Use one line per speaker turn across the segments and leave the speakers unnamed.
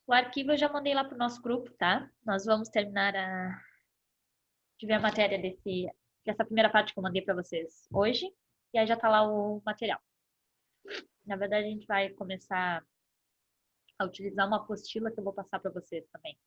O arquivo eu já mandei lá para o nosso grupo, tá? Nós vamos terminar de ver a matéria dessa primeira parte que eu mandei para vocês hoje. E aí já tá lá o material. Na verdade, a gente vai começar a utilizar uma apostila que eu vou passar para vocês também.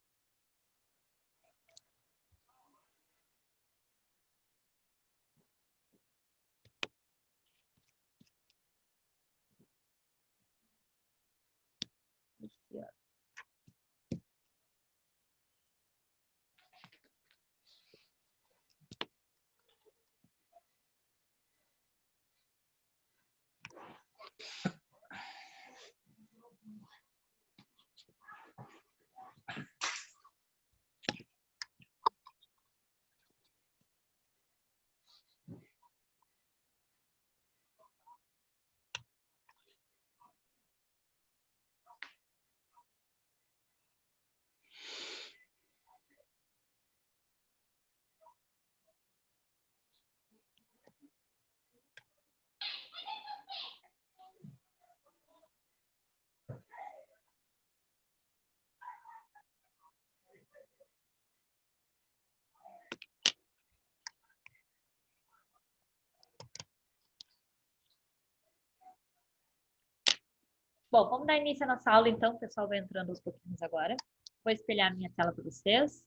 Bom, vamos dar início à nossa aula então. O pessoal vai entrando aos pouquinhos agora. Vou espelhar a minha tela para vocês.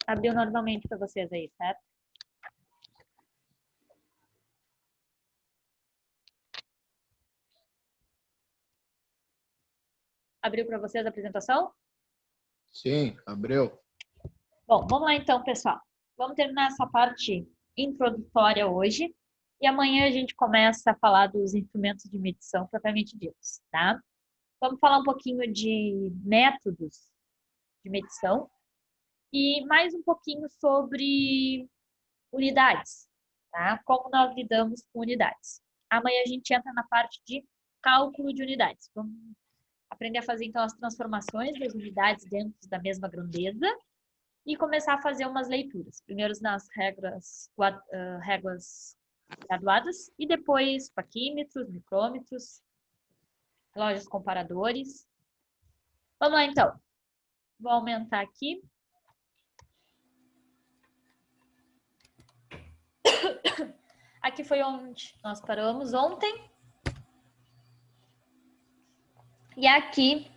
Abriu normalmente para vocês aí, certo? Abriu para vocês a apresentação?
Sim, abriu.
Bom, vamos lá então, pessoal. Vamos terminar essa parte introdutória hoje. E amanhã a gente começa a falar dos instrumentos de medição propriamente ditos, tá? Vamos falar um pouquinho de métodos de medição e mais um pouquinho sobre unidades, tá? Como nós lidamos com unidades. Amanhã a gente entra na parte de cálculo de unidades. Vamos aprender a fazer então as transformações das unidades dentro da mesma grandeza e começar a fazer umas leituras. Primeiro nas réguas graduadas e depois paquímetros, micrômetros, relógios comparadores. Vamos lá então. Vou aumentar aqui. Aqui foi onde nós paramos ontem. E aqui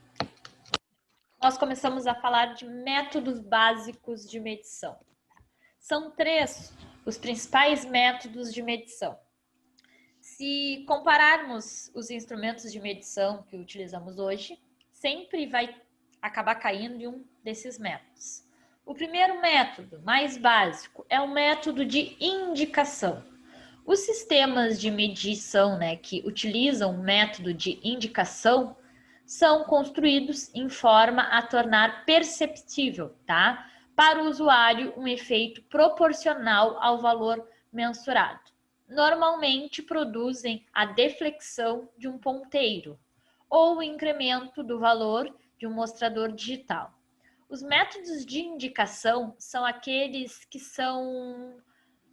nós começamos a falar de métodos básicos de medição. São 3 os principais métodos de medição. Se compararmos os instrumentos de medição que utilizamos hoje, sempre vai acabar caindo em um desses métodos. O primeiro método, mais básico, é o método de indicação. Os sistemas de medição, que utilizam o método de indicação são construídos em forma a tornar perceptível, tá? Para o usuário, um efeito proporcional ao valor mensurado. Normalmente produzem a deflexão de um ponteiro ou o incremento do valor de um mostrador digital. Os métodos de indicação são aqueles que são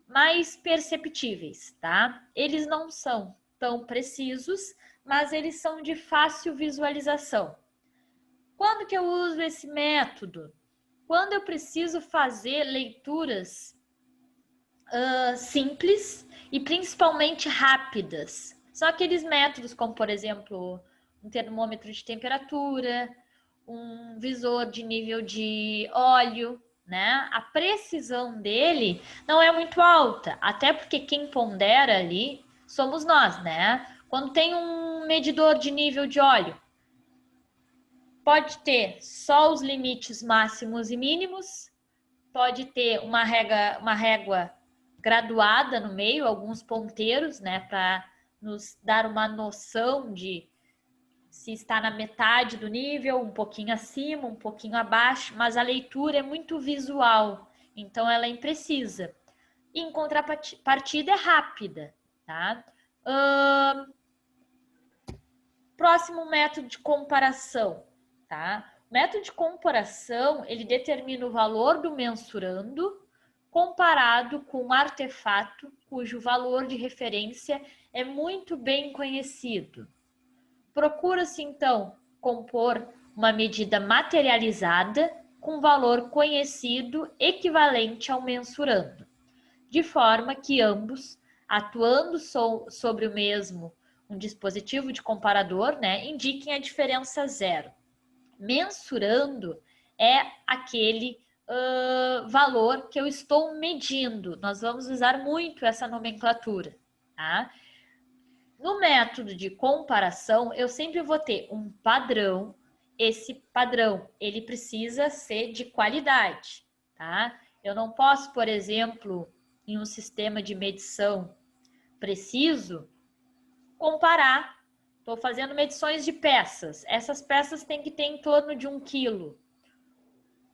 mais perceptíveis, tá? Eles não são tão precisos, mas eles são de fácil visualização. Quando que eu uso esse método? Quando eu preciso fazer leituras simples e principalmente rápidas. São aqueles métodos como, por exemplo, um termômetro de temperatura, um visor de nível de óleo, né? A precisão dele não é muito alta, até porque quem pondera ali somos nós, né? Quando tem um medidor de nível de óleo, pode ter só os limites máximos e mínimos, pode ter uma régua graduada no meio, alguns ponteiros, né, para nos dar uma noção de se está na metade do nível, um pouquinho acima, um pouquinho abaixo, mas a leitura é muito visual. Então, ela é imprecisa. E, em contrapartida, é rápida, tá? Próximo método de comparação, tá? O método de comparação, ele determina o valor do mensurando comparado com um artefato cujo valor de referência é muito bem conhecido. Procura-se, então, compor uma medida materializada com valor conhecido equivalente ao mensurando, de forma que ambos, atuando sobre o mesmo um dispositivo de comparador, né, indiquem a diferença zero. Mensurando é aquele valor que eu estou medindo. Nós vamos usar muito essa nomenclatura, tá? No método de comparação, eu sempre vou ter um padrão. Esse padrão, ele precisa ser de qualidade, tá? Eu não posso, por exemplo, em um sistema de medição preciso, comparar. Estou fazendo medições de peças. Essas peças têm que ter em torno de 1 quilo.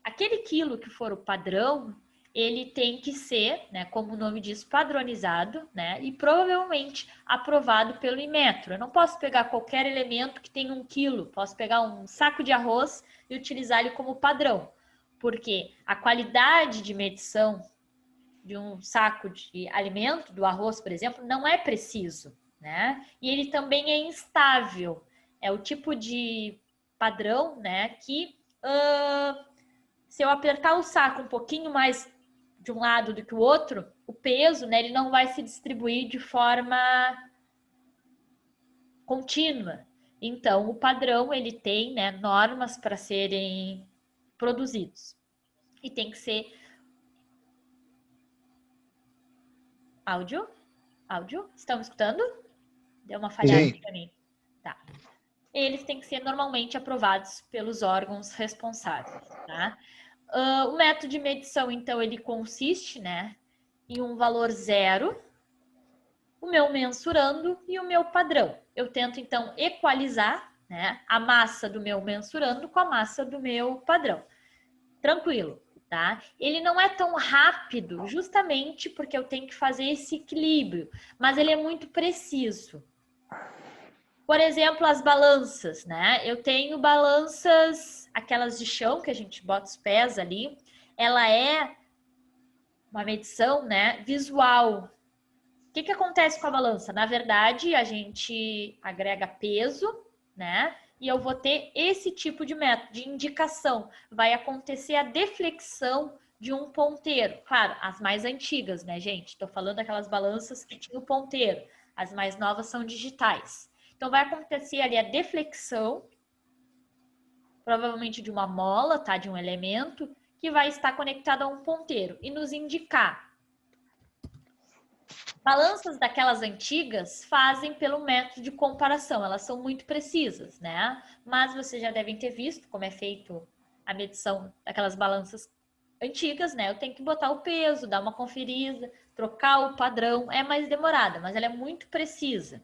Aquele quilo que for o padrão, ele tem que ser, né, como o nome diz, padronizado, né, e provavelmente aprovado pelo Inmetro. Eu não posso pegar qualquer elemento que tenha 1 quilo, posso pegar um saco de arroz e utilizar ele como padrão, porque a qualidade de medição de um saco de alimento, do arroz, por exemplo, não é preciso, né? E ele também é instável. É o tipo de padrão, né, que se eu apertar o saco um pouquinho mais de um lado do que o outro, o peso, né, ele não vai se distribuir de forma contínua. Então, o padrão, ele tem, né, normas para serem produzidos. E tem que ser áudio? Áudio? Estão escutando? Deu uma falhada aqui para mim. Tá. Eles têm que ser normalmente aprovados pelos órgãos responsáveis, tá? O método de medição, então, ele consiste, né, em um valor zero, o meu mensurando e o meu padrão. Eu tento, então, equalizar, né, a massa do meu mensurando com a massa do meu padrão. Tranquilo, tá? Ele não é tão rápido, justamente porque eu tenho que fazer esse equilíbrio, mas ele é muito preciso. Por exemplo, as balanças, né? Eu tenho balanças, aquelas de chão, que a gente bota os pés ali, ela é uma medição, né, visual. O que acontece com a balança? Na verdade, a gente agrega peso, né? E eu vou ter esse tipo de método de indicação. Vai acontecer a deflexão de um ponteiro. Claro, as mais antigas, né, gente? Estou falando daquelas balanças que tinham ponteiro. As mais novas são digitais. Então, vai acontecer ali a deflexão, provavelmente de uma mola, tá? De um elemento, que vai estar conectado a um ponteiro e nos indicar. Balanças daquelas antigas fazem pelo método de comparação, elas são muito precisas, né? Mas vocês já devem ter visto como é feito a medição daquelas balanças antigas, né? Eu tenho que botar o peso, dar uma conferida, trocar o padrão, é mais demorada, mas ela é muito precisa.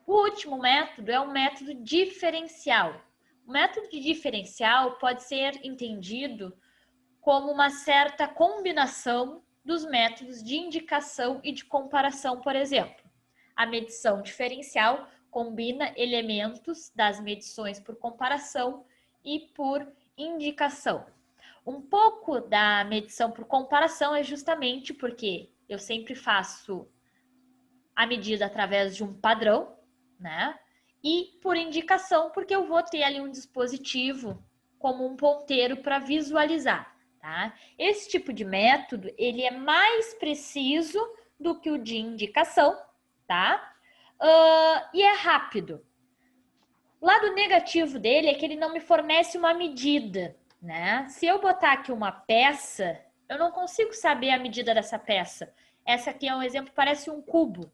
O último método é o método diferencial. O método de diferencial pode ser entendido como uma certa combinação dos métodos de indicação e de comparação, por exemplo. A medição diferencial combina elementos das medições por comparação e por indicação. Um pouco da medição por comparação é justamente porque eu sempre faço a medida através de um padrão, né? E por indicação, porque eu vou ter ali um dispositivo como um ponteiro para visualizar. Tá? Esse tipo de método, ele é mais preciso do que o de indicação, tá? E é rápido. O lado negativo dele é que ele não me fornece uma medida, né? Se eu botar aqui uma peça, eu não consigo saber a medida dessa peça. Essa aqui é um exemplo, parece um cubo.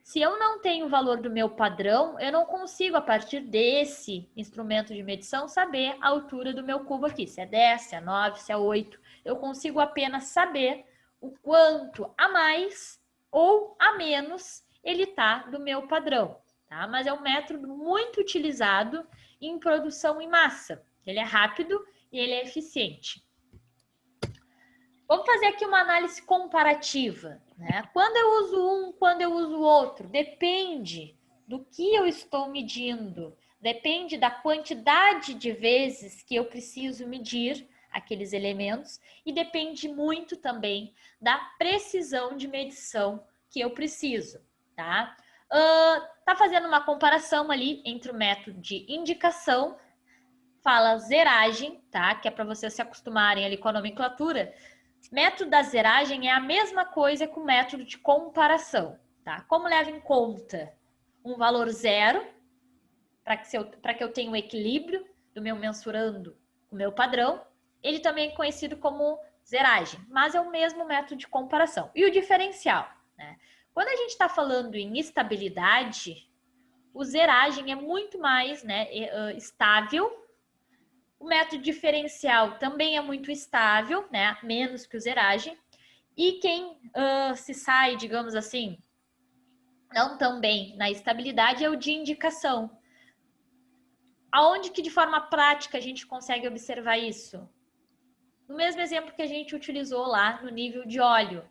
Se eu não tenho o valor do meu padrão, eu não consigo, a partir desse instrumento de medição, saber a altura do meu cubo aqui. Se é 10, se é 9, se é 8. Eu consigo apenas saber o quanto a mais ou a menos ele está do meu padrão. Tá? Mas é um método muito utilizado em produção em massa. Ele é rápido e ele é eficiente. Vamos fazer aqui uma análise comparativa, né? Quando eu uso um, quando eu uso o outro, depende do que eu estou medindo, depende da quantidade de vezes que eu preciso medir aqueles elementos e depende muito também da precisão de medição que eu preciso, tá? Tá fazendo uma comparação ali entre o método de indicação, fala zeragem, tá? Que é para vocês se acostumarem ali com a nomenclatura. Método da zeragem é a mesma coisa que o método de comparação, tá? Como leva em conta um valor zero, para que eu tenha um equilíbrio do meu mensurando com o meu padrão, ele também é conhecido como zeragem, mas é o mesmo método de comparação. E o diferencial, né? Quando a gente está falando em estabilidade, o zeragem é muito mais, né, estável. O método diferencial também é muito estável, né? Menos que o zeragem. E quem se sai, digamos assim, não tão bem na estabilidade é o de indicação. Aonde que de forma prática a gente consegue observar isso? No mesmo exemplo que a gente utilizou lá no nível de óleo.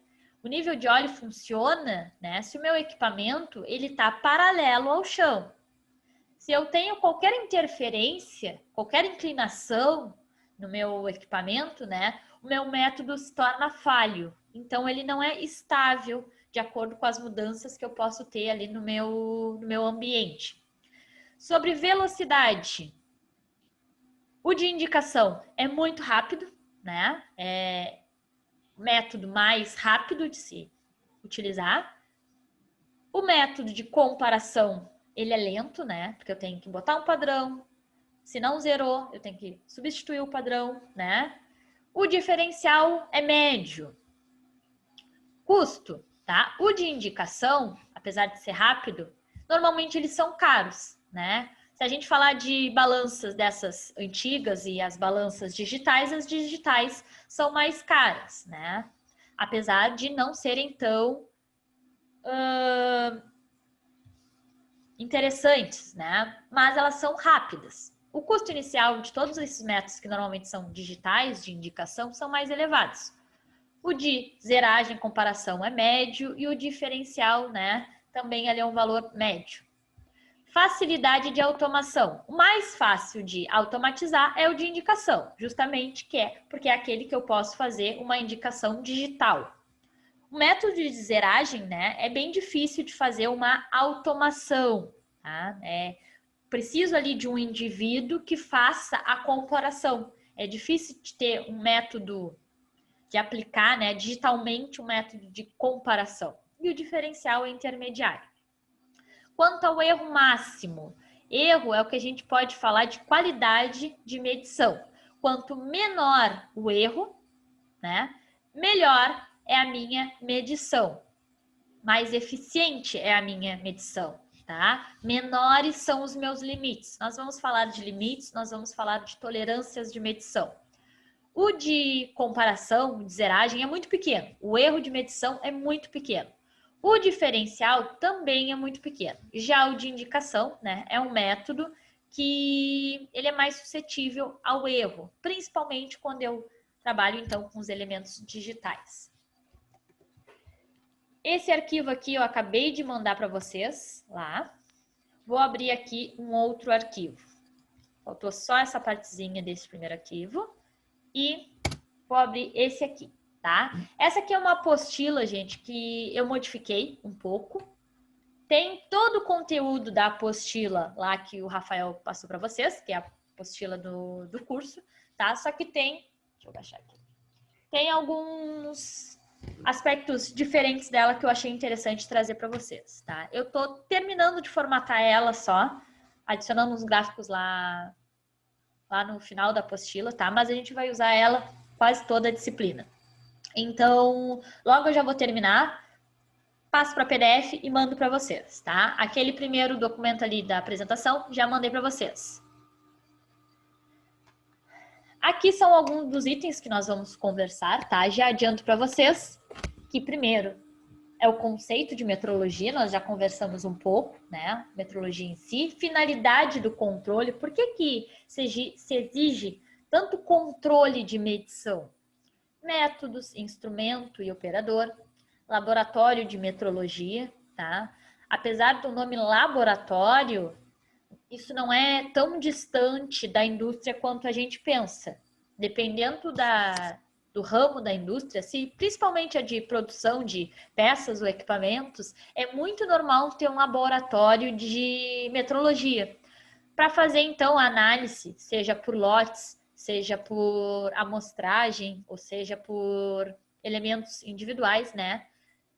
O nível de óleo funciona, né? Se o meu equipamento ele está paralelo ao chão. Se eu tenho qualquer interferência, qualquer inclinação no meu equipamento, né, o meu método se torna falho. Então, ele não é estável de acordo com as mudanças que eu posso ter ali no meu ambiente. Sobre velocidade, o de indicação é muito rápido, né? É o método mais rápido de se utilizar. O método de comparação, ele é lento, né? Porque eu tenho que botar um padrão. Se não zerou, eu tenho que substituir o padrão, né? O diferencial é médio. Custo, tá? O de indicação, apesar de ser rápido, normalmente eles são caros, né? Se a gente falar de balanças dessas antigas e as balanças digitais, as digitais são mais caras, né? Apesar de não serem tão interessantes, né? Mas elas são rápidas. O custo inicial de todos esses métodos que normalmente são digitais de indicação são mais elevados. O de zeragem comparação é médio e o diferencial, né, também ali é um valor médio. Facilidade de automação. O mais fácil de automatizar é o de indicação, justamente porque é aquele que eu posso fazer uma indicação digital. O método de zeragem, né, é bem difícil de fazer uma automação, tá? Preciso ali de um indivíduo que faça a comparação. É difícil de ter um método de aplicar, né, digitalmente um método de comparação. E o diferencial é intermediário. Quanto ao erro máximo, erro é o que a gente pode falar de qualidade de medição. Quanto menor o erro, né, melhor é a minha medição. Mais eficiente é a minha medição, tá? Menores são os meus limites. Nós vamos falar de limites, nós vamos falar de tolerâncias de medição. O de comparação, de zeragem, é muito pequeno. O erro de medição é muito pequeno. O diferencial também é muito pequeno. Já o de indicação, né, é um método que ele é mais suscetível ao erro, principalmente quando eu trabalho, então, com os elementos digitais. Esse arquivo aqui eu acabei de mandar para vocês lá. Vou abrir aqui um outro arquivo. Faltou só essa partezinha desse primeiro arquivo. E vou abrir esse aqui, tá? Essa aqui é uma apostila, gente, que eu modifiquei um pouco. Tem todo o conteúdo da apostila lá que o Rafael passou para vocês, que é a apostila do curso, tá? Só que tem... Deixa eu baixar aqui. Tem alguns aspectos diferentes dela que eu achei interessante trazer para vocês, tá? Eu tô terminando de formatar ela só, adicionando uns gráficos lá no final da apostila, tá? Mas a gente vai usar ela quase toda a disciplina. Então, logo eu já vou terminar, passo para PDF e mando para vocês, tá? Aquele primeiro documento ali da apresentação, já mandei para vocês. Aqui são alguns dos itens que nós vamos conversar, tá? Já adianto para vocês que primeiro é o conceito de metrologia, nós já conversamos um pouco, né? Metrologia em si, finalidade do controle, por que se exige tanto controle de medição? métodos, instrumento e operador, laboratório de metrologia, tá? Apesar do nome laboratório, isso não é tão distante da indústria quanto a gente pensa. Dependendo do ramo da indústria, se principalmente a de produção de peças ou equipamentos, é muito normal ter um laboratório de metrologia para fazer então a análise, seja por lotes, seja por amostragem, ou seja por elementos individuais, né?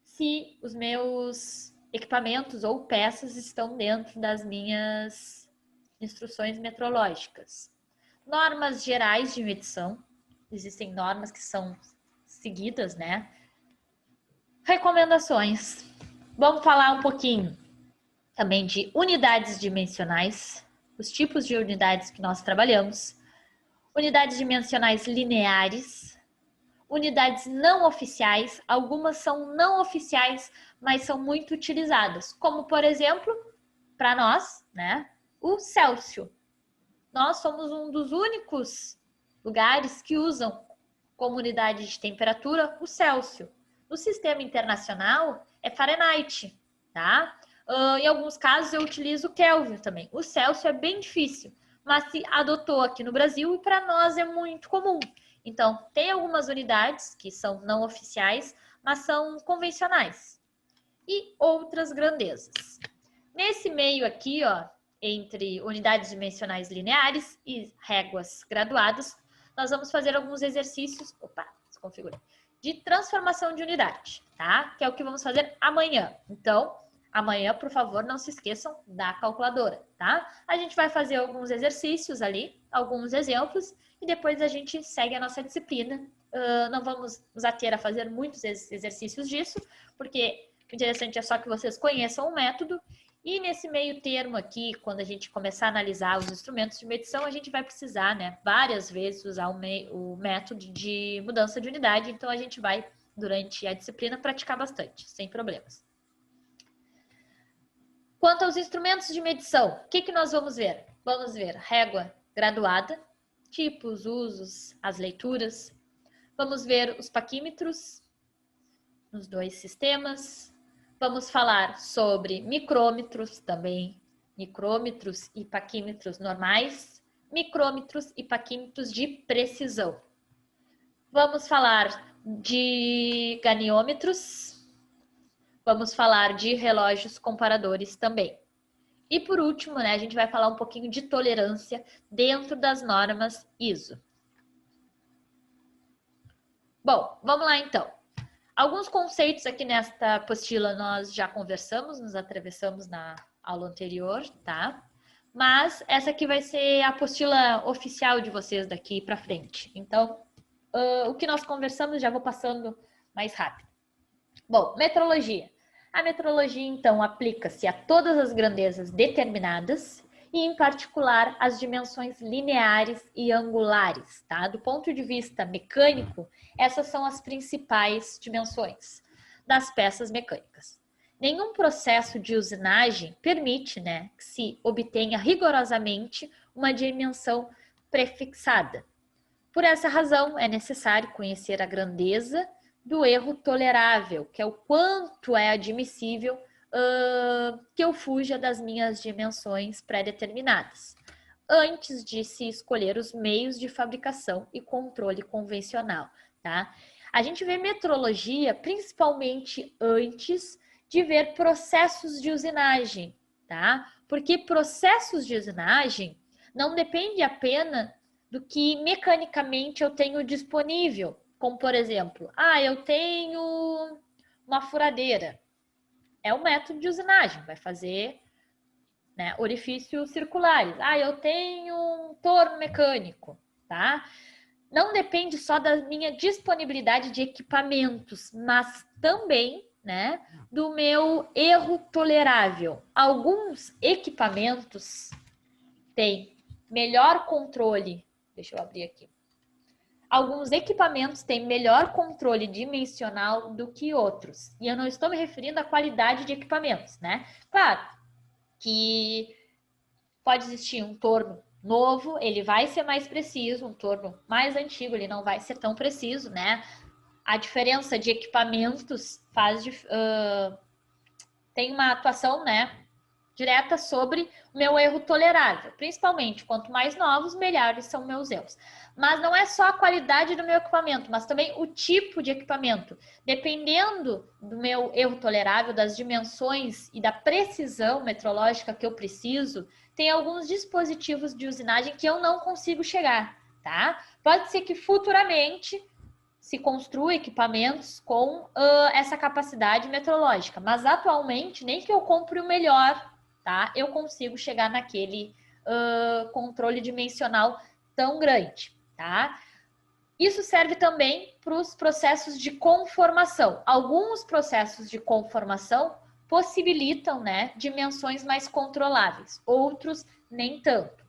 Se os meus equipamentos ou peças estão dentro das minhas instruções metrológicas. Normas gerais de medição, existem normas que são seguidas, né? Recomendações. Vamos falar um pouquinho também de unidades dimensionais, os tipos de unidades que nós trabalhamos, unidades dimensionais lineares, unidades não oficiais, algumas são não oficiais, mas são muito utilizadas, como por exemplo, para nós, né, o Celsius. Nós somos um dos únicos lugares que usam como unidade de temperatura o Celsius. No sistema internacional é Fahrenheit, tá? Em alguns casos eu utilizo o Kelvin também. O Celsius é bem difícil, mas se adotou aqui no Brasil e para nós é muito comum. Então, tem algumas unidades que são não oficiais, mas são convencionais. E outras grandezas. Nesse meio aqui, ó, entre unidades dimensionais lineares e réguas graduadas, nós vamos fazer alguns exercícios, desconfigurei, de transformação de unidade, tá? Que é o que vamos fazer amanhã. Então, amanhã, por favor, não se esqueçam da calculadora, tá? A gente vai fazer alguns exercícios ali, alguns exemplos, e depois a gente segue a nossa disciplina. Não vamos nos ater a fazer muitos exercícios disso, porque o interessante é só que vocês conheçam o método. E nesse meio termo aqui, quando a gente começar a analisar os instrumentos de medição, a gente vai precisar, né, várias vezes usar o método de mudança de unidade. Então, a gente vai, durante a disciplina, praticar bastante, sem problemas. Quanto aos instrumentos de medição, o que nós vamos ver? Vamos ver régua graduada, tipos, usos, as leituras. Vamos ver os paquímetros nos dois sistemas. Vamos falar sobre micrômetros também, micrômetros e paquímetros normais, micrômetros e paquímetros de precisão. Vamos falar de ganiômetros, vamos falar de relógios comparadores também. E por último, né, a gente vai falar um pouquinho de tolerância dentro das normas ISO. Bom, vamos lá então. Alguns conceitos aqui nesta apostila nós já conversamos, nos atravessamos na aula anterior, tá? Mas essa aqui vai ser a apostila oficial de vocês daqui para frente. Então, o que nós conversamos já vou passando mais rápido. Bom, metrologia. A metrologia, então, aplica-se a todas as grandezas determinadas e, em particular, as dimensões lineares e angulares, tá? Do ponto de vista mecânico, essas são as principais dimensões das peças mecânicas. Nenhum processo de usinagem permite, né, que se obtenha rigorosamente uma dimensão prefixada. Por essa razão, é necessário conhecer a grandeza do erro tolerável, que é o quanto é admissível que eu fuja das minhas dimensões pré-determinadas, antes de se escolher os meios de fabricação e controle convencional, tá? A gente vê metrologia principalmente antes de ver processos de usinagem, tá? Porque processos de usinagem não depende apenas do que mecanicamente eu tenho disponível, como por exemplo, eu tenho uma furadeira. É um método de usinagem, vai fazer, né, orifícios circulares. Eu tenho um torno mecânico, tá? Não depende só da minha disponibilidade de equipamentos, mas também, né, do meu erro tolerável. Alguns equipamentos têm melhor controle. Deixa eu abrir aqui. Alguns equipamentos têm melhor controle dimensional do que outros. E eu não estou me referindo à qualidade de equipamentos, né? Claro que pode existir um torno novo, ele vai ser mais preciso, um torno mais antigo, ele não vai ser tão preciso, né? A diferença de equipamentos tem uma atuação, né, direta sobre o meu erro tolerável. Principalmente, quanto mais novos, melhores são meus erros. Mas não é só a qualidade do meu equipamento, mas também o tipo de equipamento. Dependendo do meu erro tolerável, das dimensões e da precisão metrológica que eu preciso, tem alguns dispositivos de usinagem que eu não consigo chegar, tá? Pode ser que futuramente se construa equipamentos com essa capacidade metrológica, mas atualmente, nem que eu compre o melhor, tá? Eu consigo chegar naquele controle dimensional tão grande, tá? Isso serve também para os processos de conformação. Alguns processos de conformação possibilitam, né, dimensões mais controláveis, outros nem tanto.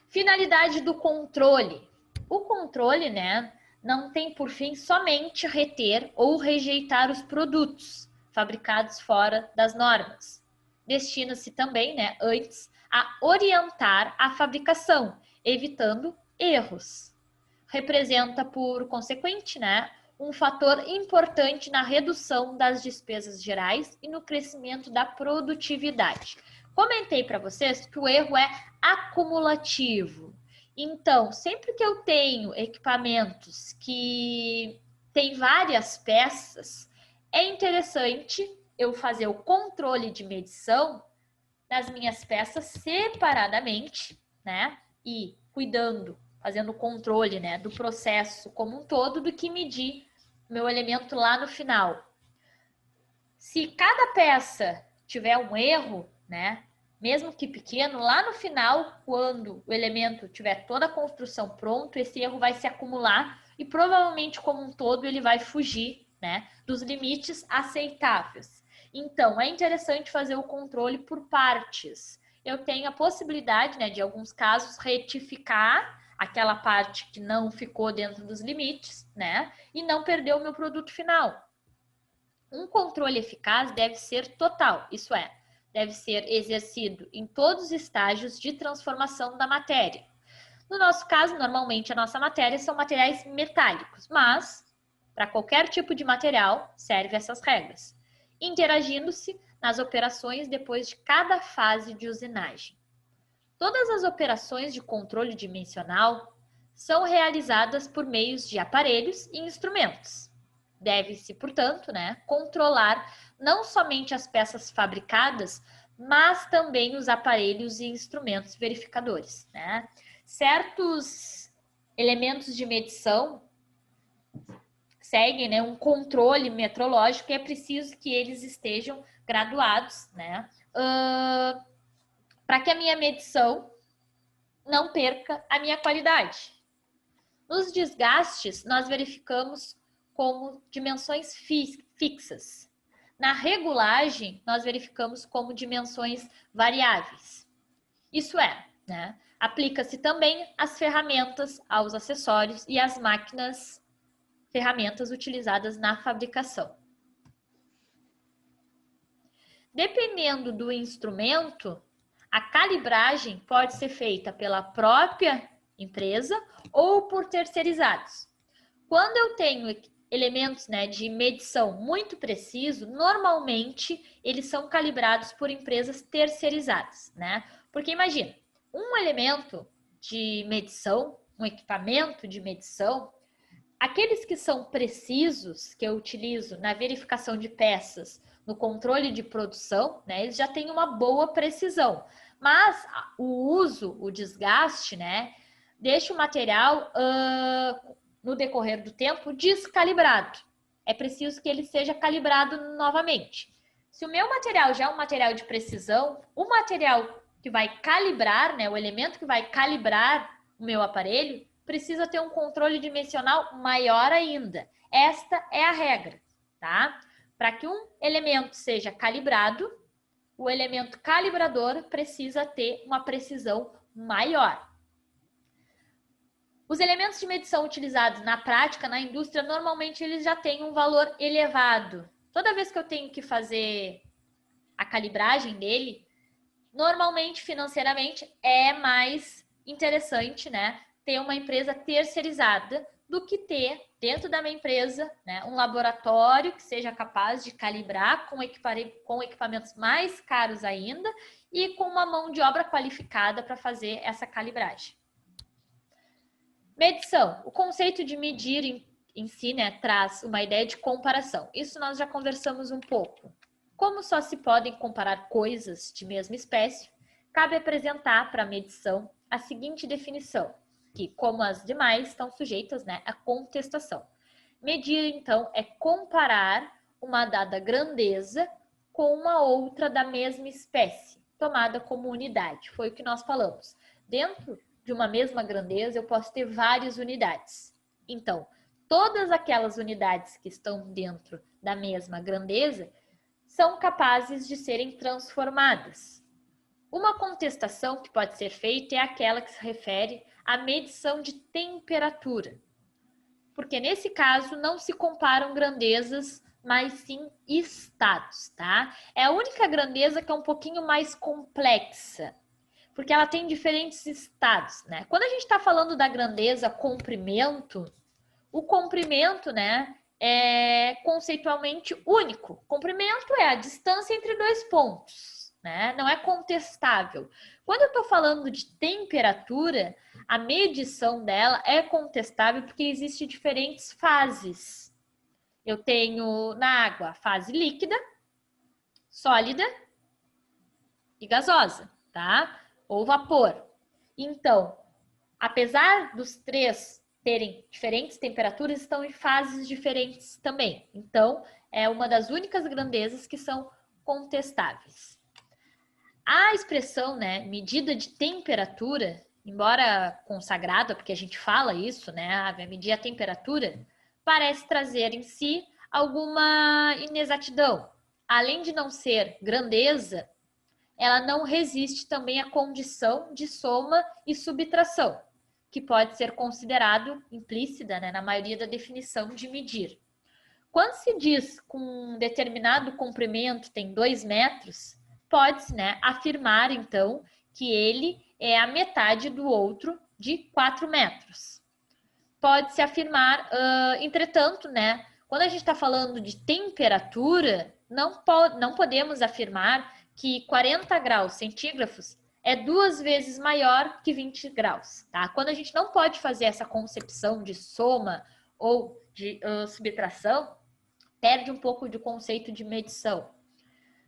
Finalidade do controle. O controle, né, não tem por fim somente reter ou rejeitar os produtos fabricados fora das normas. Destina-se também, né, antes, a orientar a fabricação, evitando erros. Representa, por consequente, né, um fator importante na redução das despesas gerais e no crescimento da produtividade. Comentei para vocês que o erro é acumulativo. Então, sempre que eu tenho equipamentos que têm várias peças, é interessante eu fazer o controle de medição das minhas peças separadamente, né? E cuidando, fazendo o controle, né, do processo como um todo, do que medir meu elemento lá no final. Se cada peça tiver um erro, né, mesmo que pequeno, lá no final, quando o elemento tiver toda a construção pronto, esse erro vai se acumular e provavelmente, como um todo, ele vai fugir, né, dos limites aceitáveis. Então, é interessante fazer o controle por partes. Eu tenho a possibilidade, né, de, em alguns casos, retificar aquela parte que não ficou dentro dos limites, né, e não perder o meu produto final. Um controle eficaz deve ser total, isso é, deve ser exercido em todos os estágios de transformação da matéria. No nosso caso, normalmente a nossa matéria são materiais metálicos, mas para qualquer tipo de material servem essas regras, interagindo-se nas operações depois de cada fase de usinagem. Todas as operações de controle dimensional são realizadas por meios de aparelhos e instrumentos. Deve-se, portanto, né, controlar não somente as peças fabricadas, mas também os aparelhos e instrumentos verificadores, né? Certos elementos de medição seguem, né, um controle metrológico e é preciso que eles estejam graduados, né, para que a minha medição não perca a minha qualidade. Nos desgastes, nós verificamos como dimensões fixas. Na regulagem, nós verificamos como dimensões variáveis. Isso é, né, aplica-se também às ferramentas, aos acessórios e às máquinas, ferramentas utilizadas na fabricação. Dependendo do instrumento, a calibragem pode ser feita pela própria empresa ou por terceirizados. Quando eu tenho elementos, né, de medição muito preciso, normalmente eles são calibrados por empresas terceirizadas, né? Porque imagina, um elemento de medição, um equipamento de medição, aqueles que são precisos, que eu utilizo na verificação de peças, no controle de produção, né, eles já têm uma boa precisão. Mas o uso, o desgaste, né, deixa o material no decorrer do tempo descalibrado. É preciso que ele seja calibrado novamente. Se o meu material já é um material de precisão, o material que vai calibrar, né, o elemento que vai calibrar o meu aparelho, precisa ter um controle dimensional maior ainda. Esta é a regra, tá? Para que um elemento seja calibrado, o elemento calibrador precisa ter uma precisão maior. Os elementos de medição utilizados na prática, na indústria, normalmente eles já têm um valor elevado. Toda vez que eu tenho que fazer a calibragem dele, Normalmente, financeiramente, é mais interessante, né, ter uma empresa terceirizada do que ter dentro da minha empresa, né, um laboratório que seja capaz de calibrar com equipamentos mais caros ainda e com uma mão de obra qualificada para fazer essa calibragem. Medição. O conceito de medir em si, né, traz uma ideia de comparação. Isso nós já conversamos um pouco. Como só se podem comparar coisas de mesma espécie, cabe apresentar para a medição a seguinte definição, que, como as demais, estão sujeitas, né, à contestação. Medir, então, é comparar uma dada grandeza com uma outra da mesma espécie, tomada como unidade. Foi o que nós falamos. Dentro de uma mesma grandeza, eu posso ter várias unidades. Então, todas aquelas unidades que estão dentro da mesma grandeza são capazes de serem transformadas. Uma contestação que pode ser feita é aquela que se refere à medição de temperatura, porque nesse caso não se comparam grandezas, mas sim estados, tá? É a única grandeza que é um pouquinho mais complexa, porque ela tem diferentes estados, né? Quando a gente está falando da grandeza comprimento, o comprimento, né, é conceitualmente único. Comprimento é a distância entre dois pontos, né? Não é contestável. Quando eu estou falando de temperatura, a medição dela é contestável porque existem diferentes fases. Eu tenho na água fase líquida, sólida e gasosa, tá? Ou vapor. Então, apesar dos três terem diferentes temperaturas, estão em fases diferentes também. Então, é uma das únicas grandezas que são contestáveis. A expressão, né, medida de temperatura, embora consagrada, porque a gente fala isso, né, vai medir a temperatura, parece trazer em si alguma inexatidão. Além de não ser grandeza, ela não resiste também à condição de soma e subtração, que pode ser considerado implícita, né, na maioria da definição de medir. Quando se diz que um determinado comprimento tem 2 metros, pode-se, né, afirmar, então, que ele é a metade do outro de 4 metros. Pode-se afirmar, entretanto, né, quando a gente está falando de temperatura, não podemos afirmar que 40 graus centígrados é 2 vezes maior que 20 graus, tá? Quando a gente não pode fazer essa concepção de soma ou de subtração, perde um pouco de conceito de medição.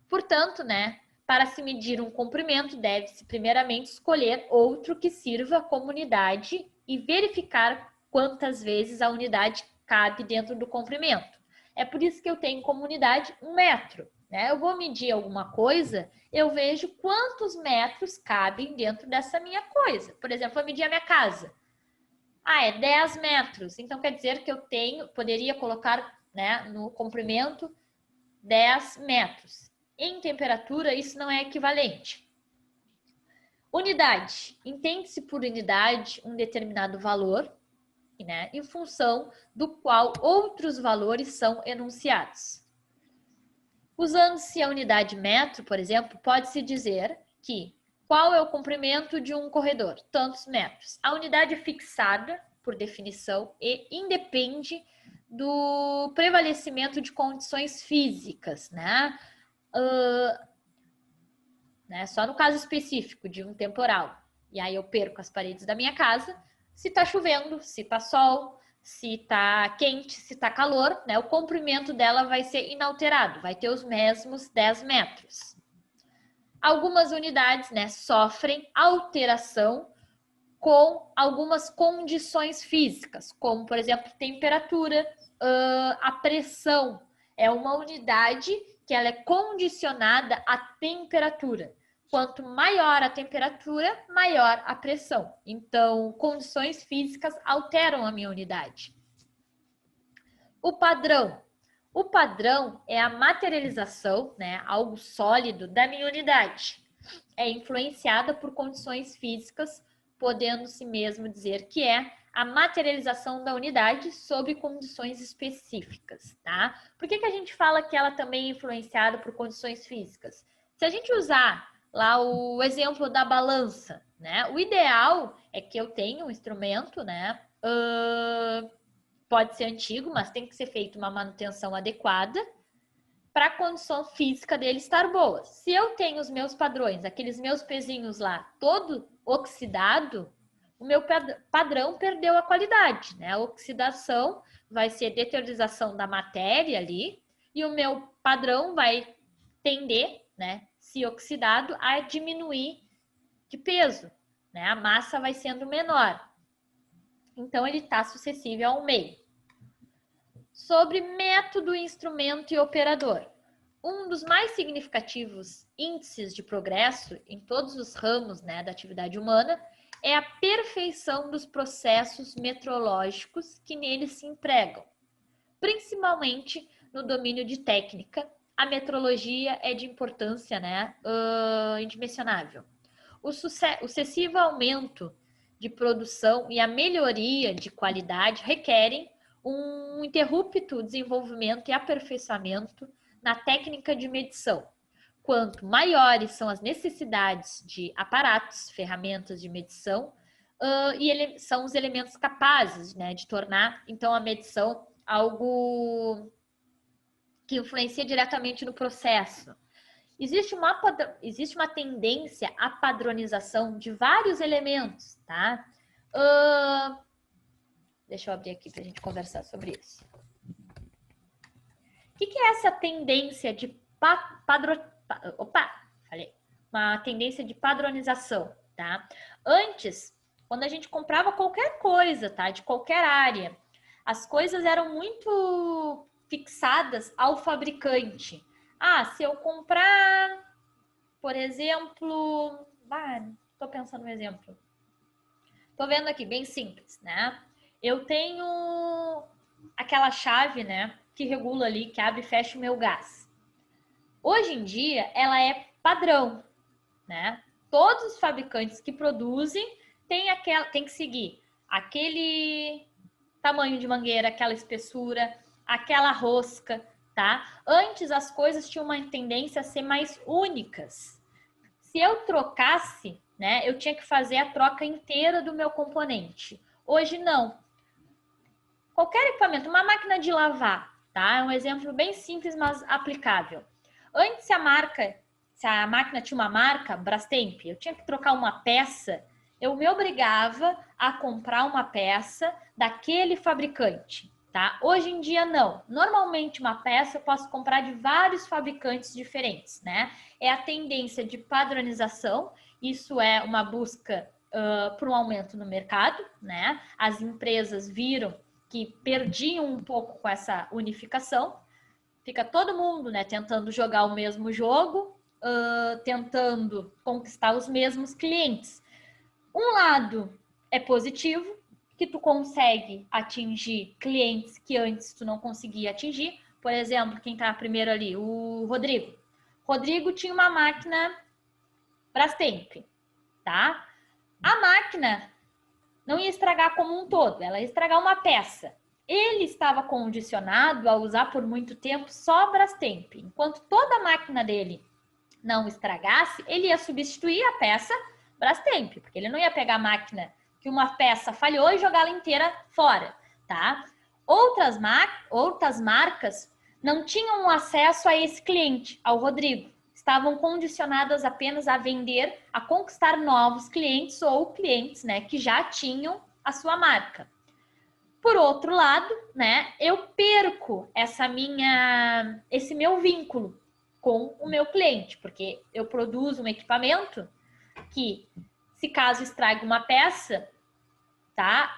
Portanto, né, para se medir um comprimento, deve-se primeiramente escolher outro que sirva como unidade e verificar quantas vezes a unidade cabe dentro do comprimento. É por isso que eu tenho como unidade 1 metro. Né? Eu vou medir alguma coisa, eu vejo quantos metros cabem dentro dessa minha coisa. Por exemplo, vou medir a minha casa. É 10 metros. Então, quer dizer que eu poderia colocar, né, no comprimento 10 metros. Em temperatura, isso não é equivalente. Unidade. Entende-se por unidade um determinado valor, né, em função do qual outros valores são enunciados. Usando-se a unidade metro, por exemplo, pode-se dizer que qual é o comprimento de um corredor? Tantos metros. A unidade é fixada, por definição, e independe do prevalecimento de condições físicas, né? Só no caso específico de um temporal. E aí eu perco as paredes da minha casa, se tá chovendo, se tá sol, se tá quente, se tá calor, né? O comprimento dela vai ser inalterado, vai ter os mesmos 10 metros. Algumas unidades, né, sofrem alteração com algumas condições físicas, como, por exemplo, temperatura, a pressão. É uma unidade que ela é condicionada à temperatura. Quanto maior a temperatura, maior a pressão. Então, condições físicas alteram a minha unidade. O padrão. O padrão é a materialização, né, algo sólido da minha unidade. É influenciada por condições físicas, podendo-se mesmo dizer que é a materialização da unidade sob condições específicas, tá? Por que a gente fala que ela também é influenciada por condições físicas? Se a gente usar lá o exemplo da balança, né? O ideal é que eu tenha um instrumento, né? Pode ser antigo, mas tem que ser feita uma manutenção adequada para a condição física dele estar boa. Se eu tenho os meus padrões, aqueles meus pezinhos lá, todo oxidado, o meu padrão perdeu a qualidade, né? A oxidação vai ser deteriorização da matéria ali e o meu padrão vai tender, né? Se oxidado, a diminuir de peso, né? A massa vai sendo menor. Então, ele está suscetível ao meio. Sobre método, instrumento e operador. Um dos mais significativos índices de progresso em todos os ramos, né, da atividade humana é a perfeição dos processos metrológicos que neles se empregam. Principalmente no domínio de técnica, a metrologia é de importância, né, indimensionável. O sucessivo aumento de produção e a melhoria de qualidade requerem um ininterrupto desenvolvimento e aperfeiçoamento na técnica de medição. Quanto maiores são as necessidades de aparatos, ferramentas de medição, e são os elementos capazes, né, de tornar, então, a medição algo que influencia diretamente no processo. Existe uma tendência à padronização de vários elementos, tá? Deixa eu abrir aqui para a gente conversar sobre isso. O que é essa tendência de uma tendência de padronização, tá? Antes, quando a gente comprava qualquer coisa, tá? De qualquer área, as coisas eram muito fixadas ao fabricante. Ah, se eu comprar, por exemplo, tô pensando no exemplo. Tô vendo aqui, bem simples, né? Eu tenho aquela chave, né, que regula ali, que abre e fecha o meu gás. Hoje em dia, ela é padrão, né? Todos os fabricantes que produzem têm que seguir aquele tamanho de mangueira, aquela espessura, aquela rosca, tá? Antes as coisas tinham uma tendência a ser mais únicas. Se eu trocasse, né, eu tinha que fazer a troca inteira do meu componente. Hoje não. Qualquer equipamento, uma máquina de lavar, tá? É um exemplo bem simples, mas aplicável. Antes, se a máquina tinha uma marca, Brastemp, eu tinha que trocar uma peça, eu me obrigava a comprar uma peça daquele fabricante, tá? Hoje em dia, não. Normalmente, uma peça eu posso comprar de vários fabricantes diferentes, né? É a tendência de padronização, isso é uma busca por um aumento no mercado, né? As empresas viram que perdiam um pouco com essa unificação. Fica todo mundo, né, tentando jogar o mesmo jogo, tentando conquistar os mesmos clientes. Um lado é positivo, que tu consegue atingir clientes que antes tu não conseguia atingir. Por exemplo, quem tá primeiro ali, o Rodrigo. Rodrigo tinha uma máquina Brastemp, tá? A máquina não ia estragar como um todo, ela ia estragar uma peça. Ele estava condicionado a usar por muito tempo só Brastemp. Enquanto toda a máquina dele não estragasse, ele ia substituir a peça Brastemp, porque ele não ia pegar a máquina que uma peça falhou e jogá-la inteira fora, tá? Outras marcas não tinham acesso a esse cliente, ao Rodrigo. Estavam condicionadas apenas a vender, a conquistar novos clientes ou clientes, né, que já tinham a sua marca. Por outro lado, né, eu perco esse meu vínculo com o meu cliente, porque eu produzo um equipamento que, se caso estrague uma peça, tá?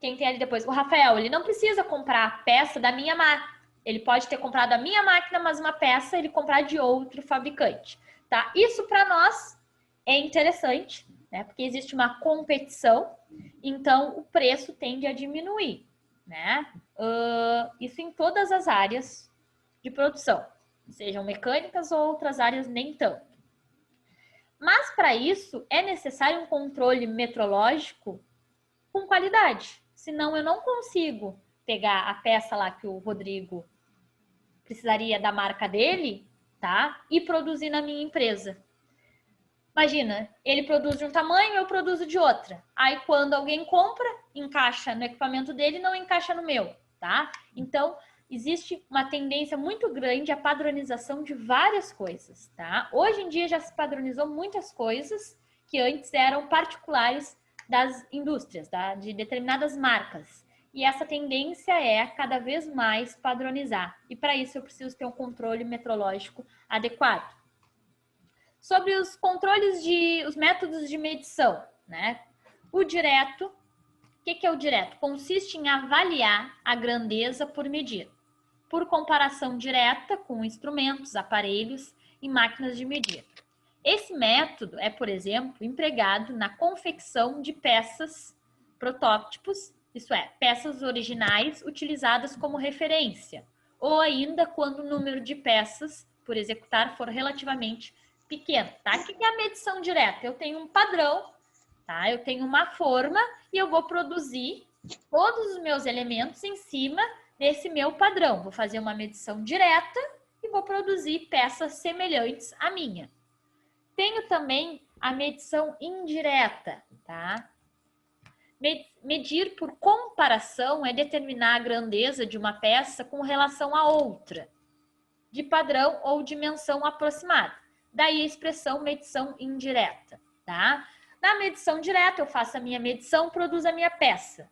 Quem tem ali depois? O Rafael, ele não precisa comprar a peça da minha máquina. Ele pode ter comprado a minha máquina, mas uma peça ele comprar de outro fabricante, tá? Isso para nós é interessante, né? Porque existe uma competição, então o preço tende a diminuir, né? Isso em todas as áreas de produção, sejam mecânicas ou outras áreas nem tanto. Mas para isso é necessário um controle metrológico com qualidade, senão eu não consigo pegar a peça lá que o Rodrigo precisaria da marca dele, tá? E produzir na minha empresa. Imagina, ele produz de um tamanho, eu produzo de outra. Aí quando alguém compra, encaixa no equipamento dele, não encaixa no meu, tá? Então, existe uma tendência muito grande à padronização de várias coisas, tá? Hoje em dia já se padronizou muitas coisas que antes eram particulares das indústrias, tá? De determinadas marcas. E essa tendência é cada vez mais padronizar. E para isso eu preciso ter um controle metrológico adequado. Sobre os controles os métodos de medição, né? O direto, o que é o direto? Consiste em avaliar a grandeza por medir, por comparação direta com instrumentos, aparelhos e máquinas de medir. Esse método é, por exemplo, empregado na confecção de peças, protótipos, isso é, peças originais utilizadas como referência, ou ainda quando o número de peças por executar for relativamente pequeno, tá? O que é a medição direta? Eu tenho um padrão, tá? Eu tenho uma forma e eu vou produzir todos os meus elementos em cima desse meu padrão. Vou fazer uma medição direta e vou produzir peças semelhantes à minha. Tenho também a medição indireta, tá? Medir por comparação é determinar a grandeza de uma peça com relação a outra, de padrão ou dimensão aproximada. Daí a expressão medição indireta, tá? Na medição direta, eu faço a minha medição, produzo a minha peça.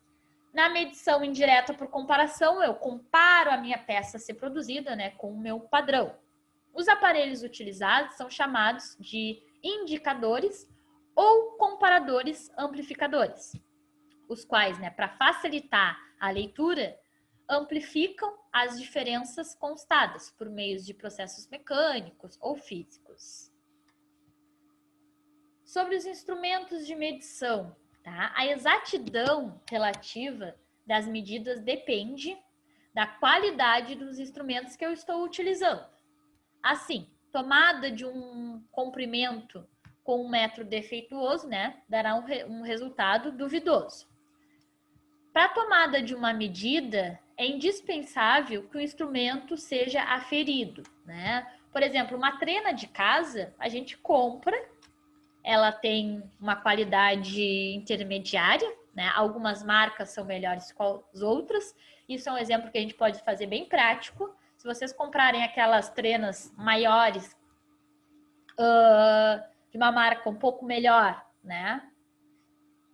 Na medição indireta por comparação, eu comparo a minha peça a ser produzida, né, com o meu padrão. Os aparelhos utilizados são chamados de indicadores ou comparadores amplificadores, os quais, né, para facilitar a leitura, amplificam as diferenças constadas por meio de processos mecânicos ou físicos. Sobre os instrumentos de medição, tá? A exatidão relativa das medidas depende da qualidade dos instrumentos que eu estou utilizando. Assim, tomada de um comprimento com um metro defeituoso, né, dará um resultado duvidoso. Para a tomada de uma medida, é indispensável que o instrumento seja aferido, né? Por exemplo, uma trena de casa, a gente compra, ela tem uma qualidade intermediária, né? Algumas marcas são melhores que as outras. Isso é um exemplo que a gente pode fazer bem prático. Se vocês comprarem aquelas trenas maiores, de uma marca um pouco melhor, né?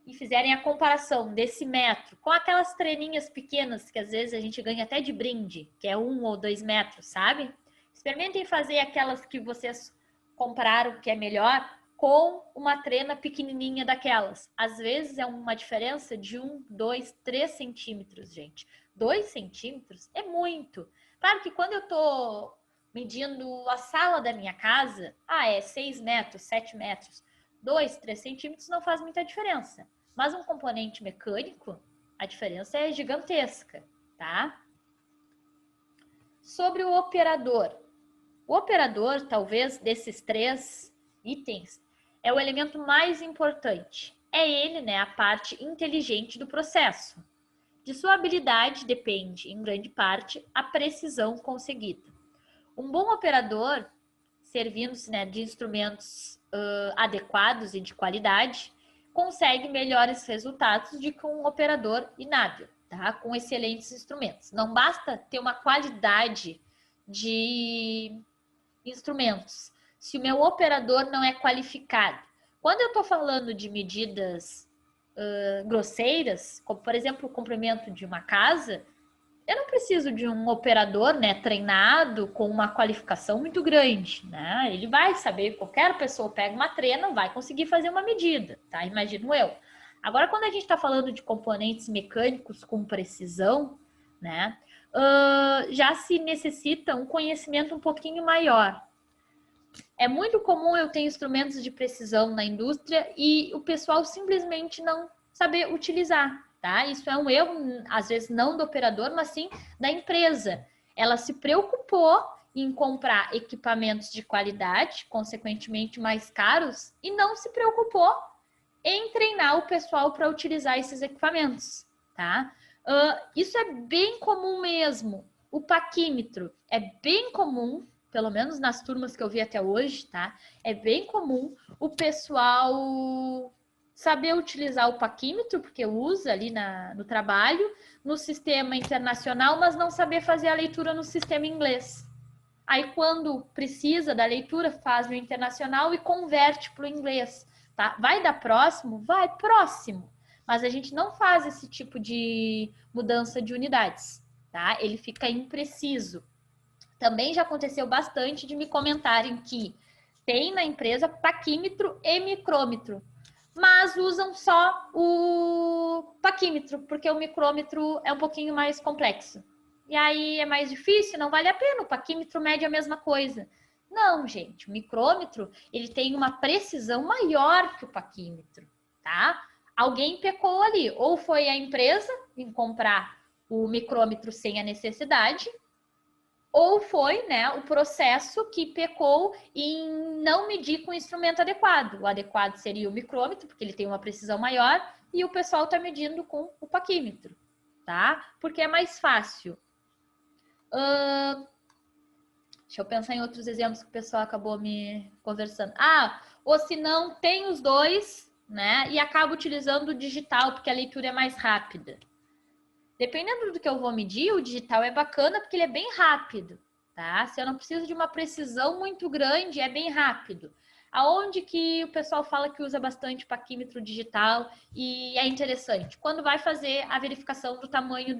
E fizerem a comparação desse metro com aquelas treninhas pequenas que às vezes a gente ganha até de brinde, que é 1 ou 2 metros, sabe? Experimentem fazer aquelas que vocês compraram, que é melhor, com uma trena pequenininha daquelas. Às vezes é uma diferença de 1, 2, 3 centímetros, gente. 2 centímetros é muito. Claro que quando eu tô medindo a sala da minha casa, é 6 metros, 7 metros. 2, 3 centímetros não faz muita diferença. Mas um componente mecânico, a diferença é gigantesca, tá? Sobre o operador. O operador, talvez, desses 3 itens, é o elemento mais importante. É ele, né, a parte inteligente do processo. De sua habilidade depende, em grande parte, a precisão conseguida. Um bom operador, servindo-se, né, de instrumentos adequados e de qualidade, consegue melhores resultados do que um operador inábil, tá? Com excelentes instrumentos. Não basta ter uma qualidade de instrumentos se o meu operador não é qualificado. Quando eu estou falando de medidas grosseiras, como por exemplo o comprimento de uma casa, eu não preciso de um operador, né, treinado com uma qualificação muito grande, né? Ele vai saber, qualquer pessoa pega uma trena, vai conseguir fazer uma medida, tá? Imagino eu. Agora, quando a gente está falando de componentes mecânicos com precisão, né, já se necessita um conhecimento um pouquinho maior. É muito comum eu ter instrumentos de precisão na indústria e o pessoal simplesmente não saber utilizar. Tá? Isso é um erro, às vezes não do operador, mas sim da empresa. Ela se preocupou em comprar equipamentos de qualidade, consequentemente mais caros, e não se preocupou em treinar o pessoal para utilizar esses equipamentos. Tá? Isso é bem comum mesmo. O paquímetro é bem comum, pelo menos nas turmas que eu vi até hoje, tá? É bem comum o pessoal saber utilizar o paquímetro, porque usa ali no trabalho, no sistema internacional, mas não saber fazer a leitura no sistema inglês. Aí, quando precisa da leitura, faz no internacional e converte para o inglês, tá? Vai dar próximo? Vai, próximo. Mas a gente não faz esse tipo de mudança de unidades, tá? Ele fica impreciso. Também já aconteceu bastante de me comentarem que tem na empresa paquímetro e micrômetro, mas usam só o paquímetro, porque o micrômetro é um pouquinho mais complexo. E aí é mais difícil, não vale a pena, o paquímetro mede a mesma coisa. Não, gente, o micrômetro, ele tem uma precisão maior que o paquímetro, tá? Alguém pecou ali, ou foi a empresa em comprar o micrômetro sem a necessidade, ou foi, né, o processo que pecou em não medir com o instrumento adequado. O adequado seria o micrômetro, porque ele tem uma precisão maior, e o pessoal está medindo com o paquímetro, tá? Porque é mais fácil. Deixa eu pensar em outros exemplos que o pessoal acabou me conversando. Ou se não, tem os dois, né, e acaba utilizando o digital, porque a leitura é mais rápida. Dependendo do que eu vou medir, o digital é bacana porque ele é bem rápido, tá? Se eu não preciso de uma precisão muito grande, é bem rápido. Aonde que o pessoal fala que usa bastante paquímetro digital e é interessante? Quando vai fazer a verificação do tamanho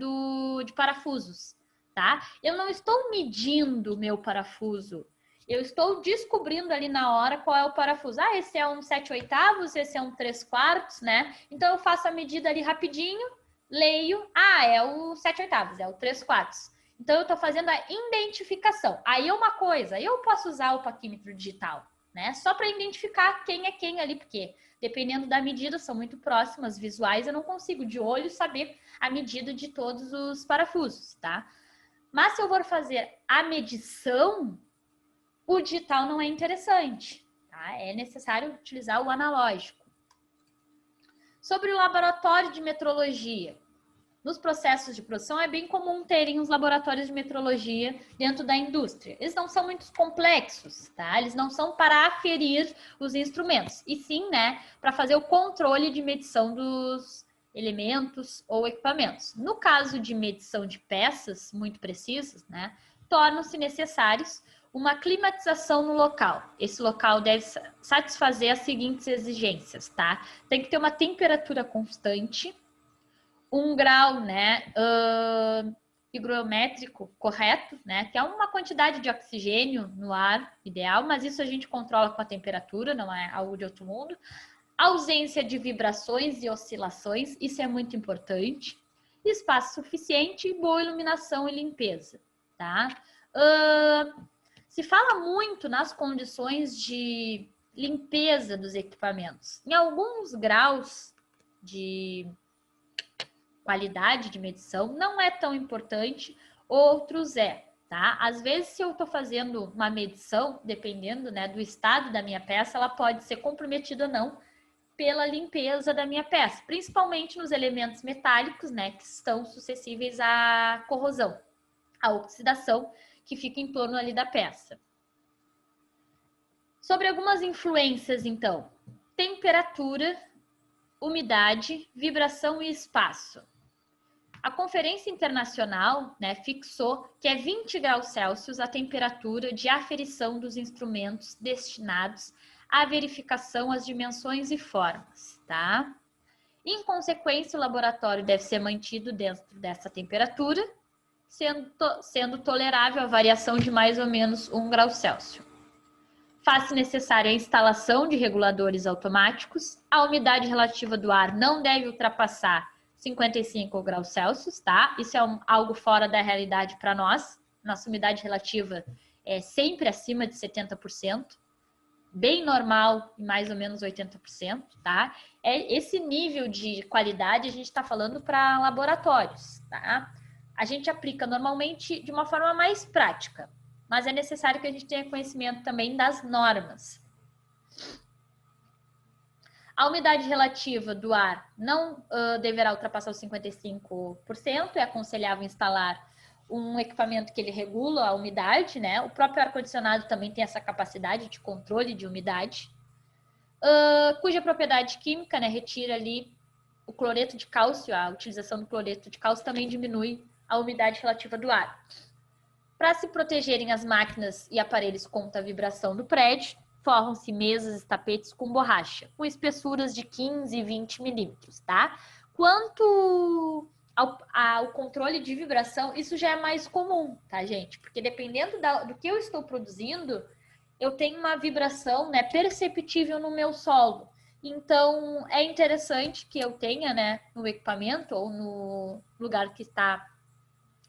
de parafusos, tá? Eu não estou medindo o meu parafuso, eu estou descobrindo ali na hora qual é o parafuso. Esse é um 7/8, esse é um 3/4, né? Então eu faço a medida ali rapidinho, leio, é o 7/8, é o 3/4. Então, eu estou fazendo a identificação. Aí uma coisa, eu posso usar o paquímetro digital, né? Só para identificar quem é quem ali, porque dependendo da medida, são muito próximas, visuais, eu não consigo de olho saber a medida de todos os parafusos, tá? Mas se eu for fazer a medição, o digital não é interessante, tá? É necessário utilizar o analógico. Sobre o laboratório de metrologia. Nos processos de produção, é bem comum terem os laboratórios de metrologia dentro da indústria. Eles não são muito complexos, tá? Eles não são para aferir os instrumentos, e sim, né, para fazer o controle de medição dos elementos ou equipamentos. No caso de medição de peças muito precisas, né, tornam-se necessários uma climatização no local. Esse local deve satisfazer as seguintes exigências, tá? Tem que ter uma temperatura constante, 1 grau, né, higrométrico correto, né, que é uma quantidade de oxigênio no ar ideal, mas isso a gente controla com a temperatura, não é algo de outro mundo. Ausência de vibrações e oscilações, isso é muito importante. Espaço suficiente, boa iluminação e limpeza, tá? Se fala muito nas condições de limpeza dos equipamentos. Em alguns graus de qualidade de medição não é tão importante, outros tá? Às vezes, se eu estou fazendo uma medição, dependendo, né, do estado da minha peça, ela pode ser comprometida ou não pela limpeza da minha peça, principalmente nos elementos metálicos, né, que estão suscetíveis à corrosão, à oxidação que fica em torno ali da peça. Sobre algumas influências, então, temperatura, umidade, vibração e espaço. A Conferência Internacional, né, fixou que é 20 graus Celsius a temperatura de aferição dos instrumentos destinados à verificação as dimensões e formas, tá? Em consequência, o laboratório deve ser mantido dentro dessa temperatura, sendo tolerável a variação de mais ou menos 1 grau Celsius. Faz-se necessária a instalação de reguladores automáticos. A umidade relativa do ar não deve ultrapassar 55 graus Celsius, tá? Isso é algo fora da realidade para nós. Nossa umidade relativa é sempre acima de 70%, bem normal, mais ou menos 80%, tá? Esse nível de qualidade a gente está falando para laboratórios, tá? A gente aplica normalmente de uma forma mais prática, mas é necessário que a gente tenha conhecimento também das normas. A umidade relativa do ar não deverá ultrapassar os 55%, é aconselhável instalar um equipamento que ele regula a umidade, né? O próprio ar-condicionado também tem essa capacidade de controle de umidade, cuja propriedade química, né, retira ali o cloreto de cálcio, a utilização do cloreto de cálcio também diminui a umidade relativa do ar. Para se protegerem as máquinas e aparelhos contra a vibração do prédio, forram-se mesas e tapetes com borracha, com espessuras de 15 e 20 milímetros, tá? Quanto ao controle de vibração, isso já é mais comum, tá, gente? Porque dependendo do que eu estou produzindo, eu tenho uma vibração, né, perceptível no meu solo. Então, é interessante que eu tenha, né, no equipamento ou no lugar que está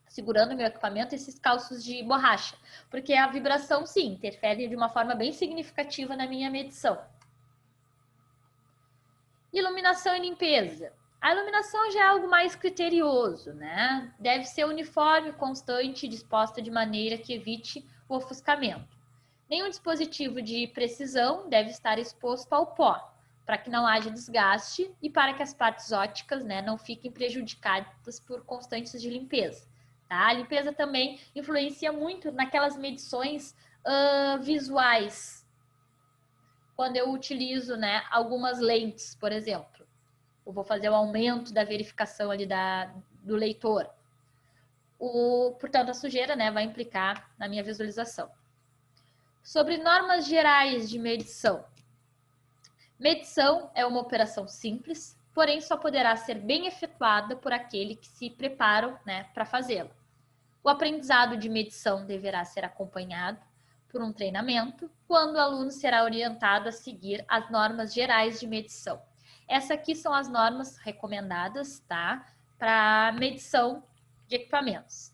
segurando o meu equipamento, esses calços de borracha, porque a vibração, sim, interfere de uma forma bem significativa na minha medição. Iluminação e limpeza. A iluminação já é algo mais criterioso, né? Deve ser uniforme, constante e disposta de maneira que evite o ofuscamento. Nenhum dispositivo de precisão deve estar exposto ao pó, para que não haja desgaste e para que as partes ópticas, né, não fiquem prejudicadas por constantes de limpeza. Tá? A limpeza também influencia muito naquelas medições visuais. Quando eu utilizo, né, algumas lentes, por exemplo, eu vou fazer o aumento da verificação ali do leitor. Portanto, a sujeira, né, vai implicar na minha visualização. Sobre normas gerais de medição. Medição é uma operação simples, porém só poderá ser bem efetuada por aquele que se preparam, né, para fazê-la. O aprendizado de medição deverá ser acompanhado por um treinamento, quando o aluno será orientado a seguir as normas gerais de medição. Essas aqui são as normas recomendadas, tá? Para medição de equipamentos.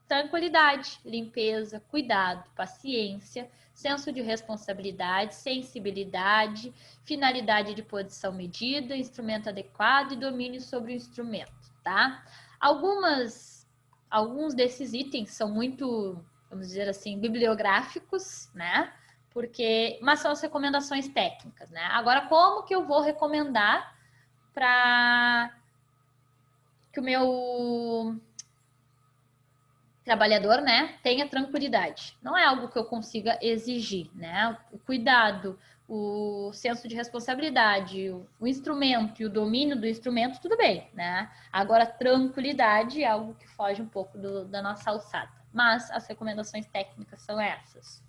Tranquilidade, limpeza, cuidado, paciência, senso de responsabilidade, sensibilidade, finalidade de posição medida, instrumento adequado e domínio sobre o instrumento, tá? Alguns desses itens são muito, vamos dizer assim, bibliográficos, né? Mas são as recomendações técnicas, né? Agora, como que eu vou recomendar para que o meu trabalhador, né, tenha tranquilidade? Não é algo que eu consiga exigir, né? O cuidado, o senso de responsabilidade, o instrumento e o domínio do instrumento, tudo bem, né? Agora, tranquilidade é algo que foge um pouco da nossa alçada. Mas as recomendações técnicas são essas.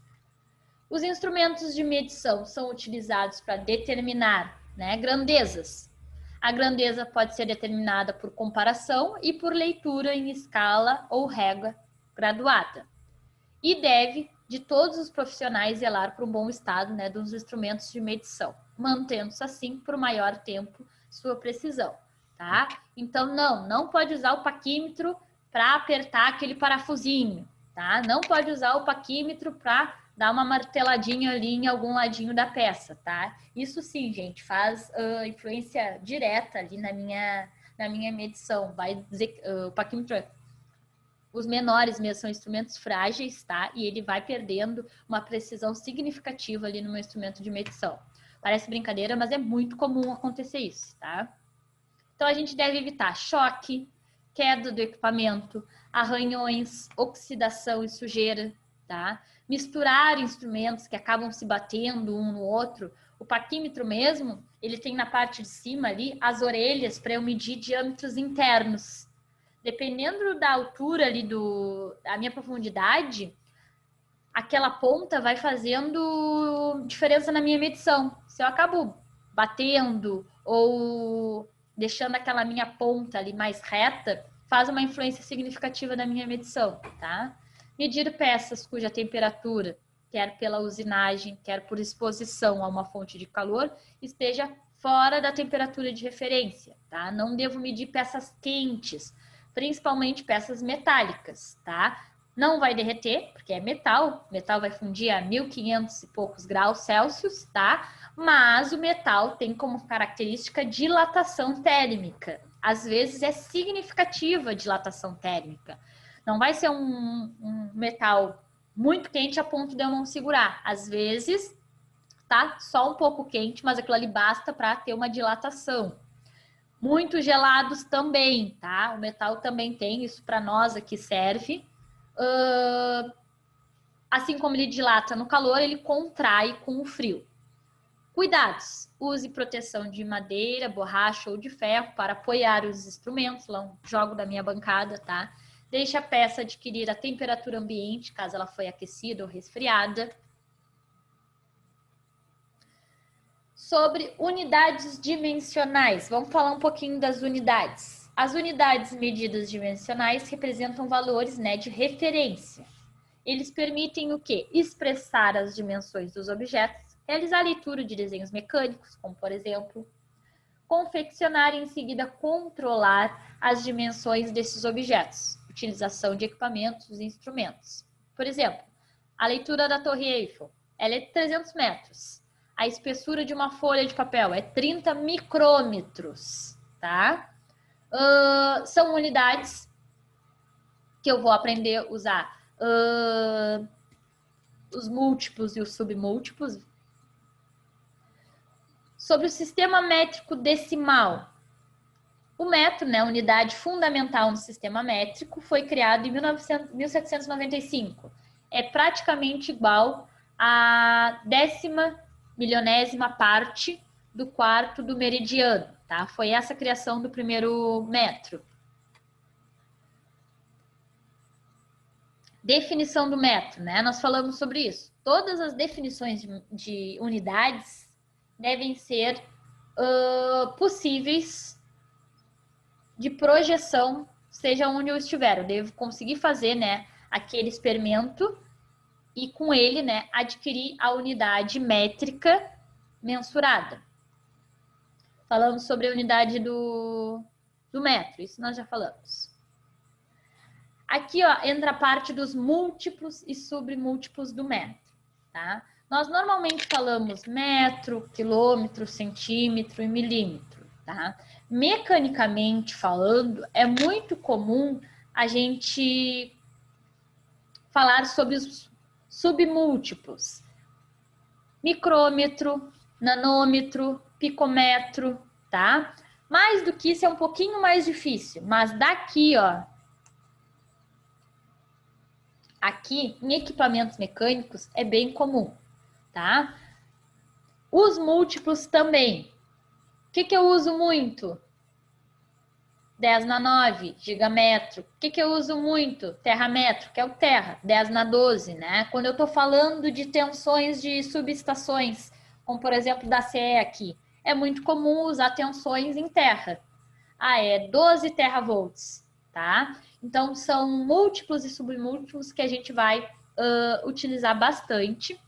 Os instrumentos de medição são utilizados para determinar, né, grandezas. A grandeza pode ser determinada por comparação e por leitura em escala ou régua graduada. E deve, de todos os profissionais, zelar para um bom estado, né, dos instrumentos de medição, mantendo-se assim por maior tempo sua precisão, tá? Então, não pode usar o paquímetro para apertar aquele parafusinho, tá? Não pode usar o paquímetro para dar uma marteladinha ali em algum ladinho da peça, tá? Isso sim, gente, faz influência direta ali na minha medição. Vai dizer o paquímetro, os menores mesmo são instrumentos frágeis, tá? E ele vai perdendo uma precisão significativa ali no meu instrumento de medição. Parece brincadeira, mas é muito comum acontecer isso, tá? Então, a gente deve evitar choque, queda do equipamento, arranhões, oxidação e sujeira, tá? Misturar instrumentos que acabam se batendo um no outro. O paquímetro mesmo, ele tem na parte de cima ali as orelhas para eu medir diâmetros internos. Dependendo da altura ali da minha profundidade, aquela ponta vai fazendo diferença na minha medição. Se eu acabo batendo ou deixando aquela minha ponta ali mais reta, faz uma influência significativa na minha medição, tá? Medir peças cuja temperatura, quer pela usinagem, quer por exposição a uma fonte de calor, esteja fora da temperatura de referência, tá? Não devo medir peças quentes, principalmente peças metálicas, tá? Não vai derreter, porque é metal. O metal vai fundir a 1500 e poucos graus Celsius, tá? Mas o metal tem como característica dilatação térmica. Às vezes é significativa a dilatação térmica. Não vai ser um metal muito quente a ponto de eu não segurar. Às vezes tá só um pouco quente, mas aquilo ali basta para ter uma dilatação. Muito gelados também, tá? O metal também tem, isso para nós aqui serve. Assim como ele dilata no calor, ele contrai com o frio. Cuidados: use proteção de madeira, borracha ou de ferro para apoiar os instrumentos. Lá jogo da minha bancada, tá? Deixe a peça adquirir a temperatura ambiente, caso ela foi aquecida ou resfriada. Sobre unidades dimensionais, vamos falar um pouquinho das unidades. As unidades medidas dimensionais representam valores, né, de referência. Eles permitem o quê? Expressar as dimensões dos objetos, realizar a leitura de desenhos mecânicos, como por exemplo, confeccionar e em seguida controlar as dimensões desses objetos, utilização de equipamentos e instrumentos. Por exemplo, a leitura da Torre Eiffel, ela é de 300 metros. A espessura de uma folha de papel é 30 micrômetros, tá? São unidades que eu vou aprender a usar os múltiplos e os submúltiplos. Sobre o sistema métrico decimal. O metro, né, unidade fundamental no sistema métrico, foi criado em 1795. É praticamente igual à 10ª-milionésima parte do quarto do meridiano, tá? Foi essa a criação do primeiro metro. Definição do metro, né? Nós falamos sobre isso. Todas as definições de unidades devem ser possíveis de projeção, seja onde eu estiver. Eu devo conseguir fazer, né, aquele experimento e com ele, né, adquirir a unidade métrica mensurada. Falamos sobre a unidade do metro, isso nós já falamos. Aqui, ó, entra a parte dos múltiplos e submúltiplos do metro, tá? Nós normalmente falamos metro, quilômetro, centímetro e milímetro, tá? Mecanicamente falando, é muito comum a gente falar sobre os submúltiplos. Micrômetro, nanômetro, picômetro, tá? Mais do que isso é um pouquinho mais difícil, mas daqui, ó, aqui em equipamentos mecânicos é bem comum, tá? Os múltiplos também. O que eu uso muito? 10⁹, gigametro. O que eu uso muito? Terrametro, que é o terra, 10⁻12, né? Quando eu estou falando de tensões de subestações, como por exemplo da CE aqui, é muito comum usar tensões em terra. É 12 teravolts, tá? Então, são múltiplos e submúltiplos que a gente vai utilizar bastante,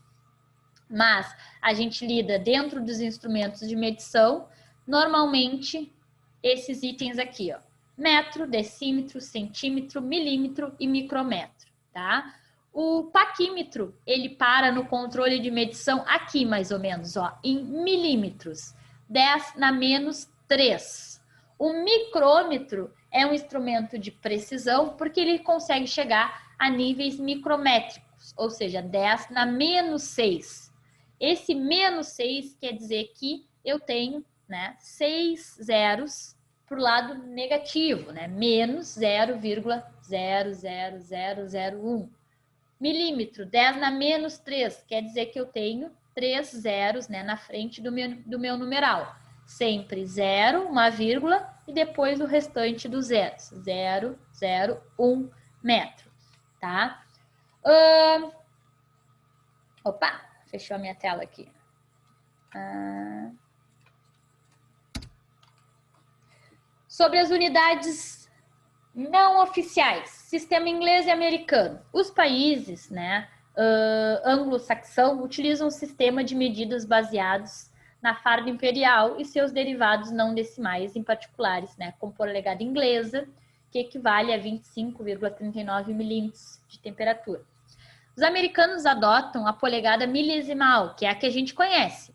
mas a gente lida dentro dos instrumentos de medição, normalmente, esses itens aqui, ó, metro, decímetro, centímetro, milímetro e micrômetro, tá? O paquímetro, ele para no controle de medição aqui, mais ou menos, ó, em milímetros, 10⁻⁻3. O micrômetro é um instrumento de precisão porque ele consegue chegar a níveis micrométricos, ou seja, 10⁻⁻6. Esse -6 quer dizer que eu tenho, né, 6 zeros para o lado negativo, né? Menos 0,00001. Milímetro, 10⁻⁻3, quer dizer que eu tenho 3 zeros, né, na frente do meu numeral. Sempre 0, uma vírgula e depois o restante dos zeros. 0,01 metro, tá? Opa, fechou a minha tela aqui. Sobre as unidades não oficiais, sistema inglês e americano. Os países, né, anglo-saxão utilizam um sistema de medidas baseados na farda imperial e seus derivados não decimais em particulares, né, como polegada inglesa, que equivale a 25,39 milímetros de temperatura. Os americanos adotam a polegada milesimal, que é a que a gente conhece,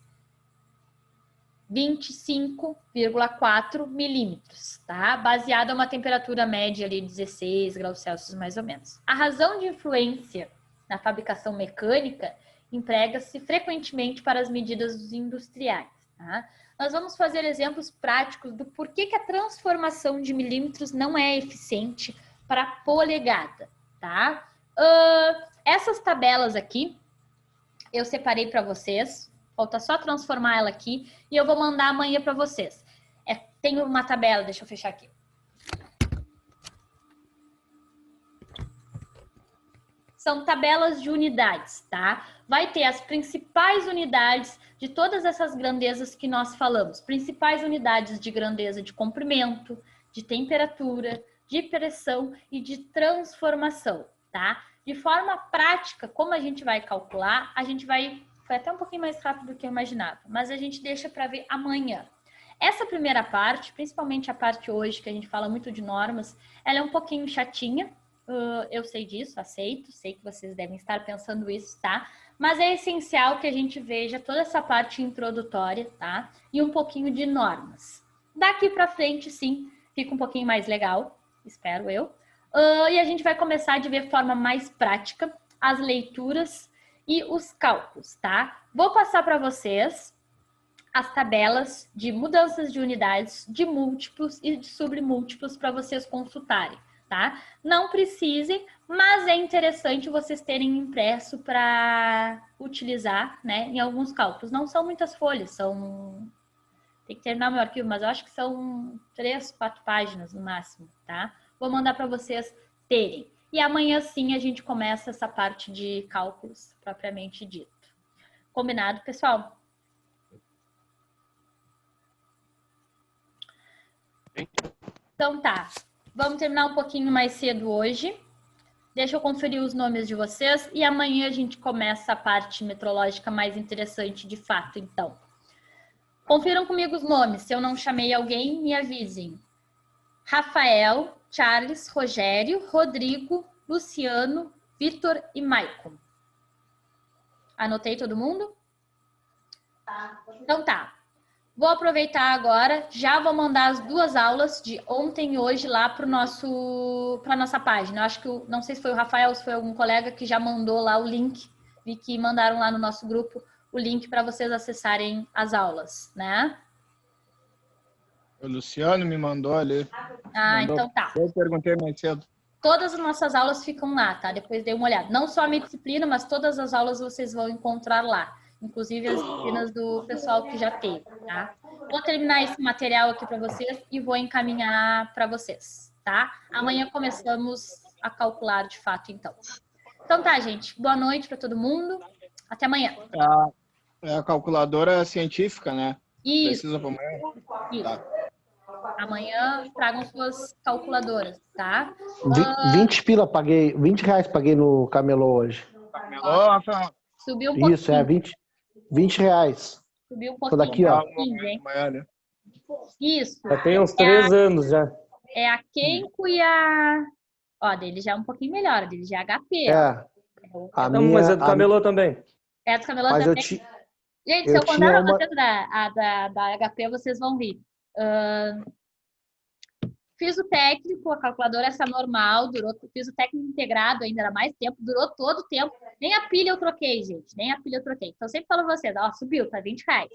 25,4 milímetros, tá? Baseada em uma temperatura média ali de 16 graus Celsius, mais ou menos. A razão de influência na fabricação mecânica emprega-se frequentemente para as medidas industriais, tá? nós vamos fazer exemplos práticos do porquê que a transformação de milímetros não é eficiente para polegada, tá? Essas tabelas aqui, eu separei para vocês. Falta só transformar ela aqui e eu vou mandar amanhã para vocês. Tem uma tabela, deixa eu fechar aqui. São tabelas de unidades, tá? Vai ter as principais unidades de todas essas grandezas que nós falamos. Principais unidades de grandeza de comprimento, de temperatura, de pressão e de transformação, tá? De forma prática, como a gente vai calcular, foi até um pouquinho mais rápido do que eu imaginava, mas a gente deixa para ver amanhã. Essa primeira parte, principalmente a parte hoje, que a gente fala muito de normas, ela é um pouquinho chatinha. Eu sei disso, aceito, sei que vocês devem estar pensando isso, tá? Mas é essencial que a gente veja toda essa parte introdutória, tá? E um pouquinho de normas. Daqui para frente, sim, fica um pouquinho mais legal, espero eu. E a gente vai começar de ver de forma mais prática as leituras e os cálculos, tá? Vou passar para vocês as tabelas de mudanças de unidades, de múltiplos e de submúltiplos para vocês consultarem, tá? Não precisem, mas é interessante vocês terem impresso para utilizar, né, em alguns cálculos. Não são muitas folhas, tem que terminar meu arquivo, mas eu acho que são 3, 4 páginas no máximo, tá? Vou mandar para vocês terem. E amanhã sim a gente começa essa parte de cálculos propriamente dito. Combinado, pessoal? Então tá, vamos terminar um pouquinho mais cedo hoje. Deixa eu conferir os nomes de vocês e amanhã a gente começa a parte metrológica mais interessante de fato, então. Confiram comigo os nomes, se eu não chamei alguém, me avisem. Rafael, Charles, Rogério, Rodrigo, Luciano, Vitor e Maicon. Anotei todo mundo? Então tá. Vou aproveitar agora, já vou mandar as 2 aulas de ontem e hoje lá para nossa página. Eu acho que, não sei se foi o Rafael ou se foi algum colega que já mandou lá o link, vi que mandaram lá no nosso grupo o link para vocês acessarem as aulas, né?
O Luciano me mandou ali.
Então tá.
Eu perguntei mais cedo.
Todas as nossas aulas ficam lá, tá? Depois dei uma olhada. Não só a minha disciplina, mas todas as aulas vocês vão encontrar lá. Inclusive as disciplinas do pessoal que já teve, tá? Vou terminar esse material aqui para vocês e vou encaminhar para vocês, tá? Amanhã começamos a calcular de fato, então. Então tá, gente. Boa noite para todo mundo. Até amanhã.
É a calculadora científica, né?
Isso.
Precisa para amanhã?
Isso.
Tá.
Amanhã tragam suas calculadoras, tá?
20 pila paguei, 20 reais paguei no camelô hoje.
Camelô, Rafael?
Subiu um pouquinho.
Isso, 20 reais.
Subiu um
Tô
pouquinho.
daqui, ó.
Amanhã, né?
Isso.
Já tem uns 3 anos já.
É a Kenko e a... Ó, dele já é um pouquinho melhor, dele já é HP.
A
Não,
minha,
mas é do camelô também.
É do camelô
mas
também. Gente, se eu contar pra vocês da HP, vocês vão rir. Fiz o técnico, a calculadora essa normal, fiz o técnico integrado, ainda era mais tempo, durou todo o tempo. Nem a pilha eu troquei, gente, nem a pilha eu troquei. Então, eu sempre falo pra vocês, ó, subiu, tá 20 reais.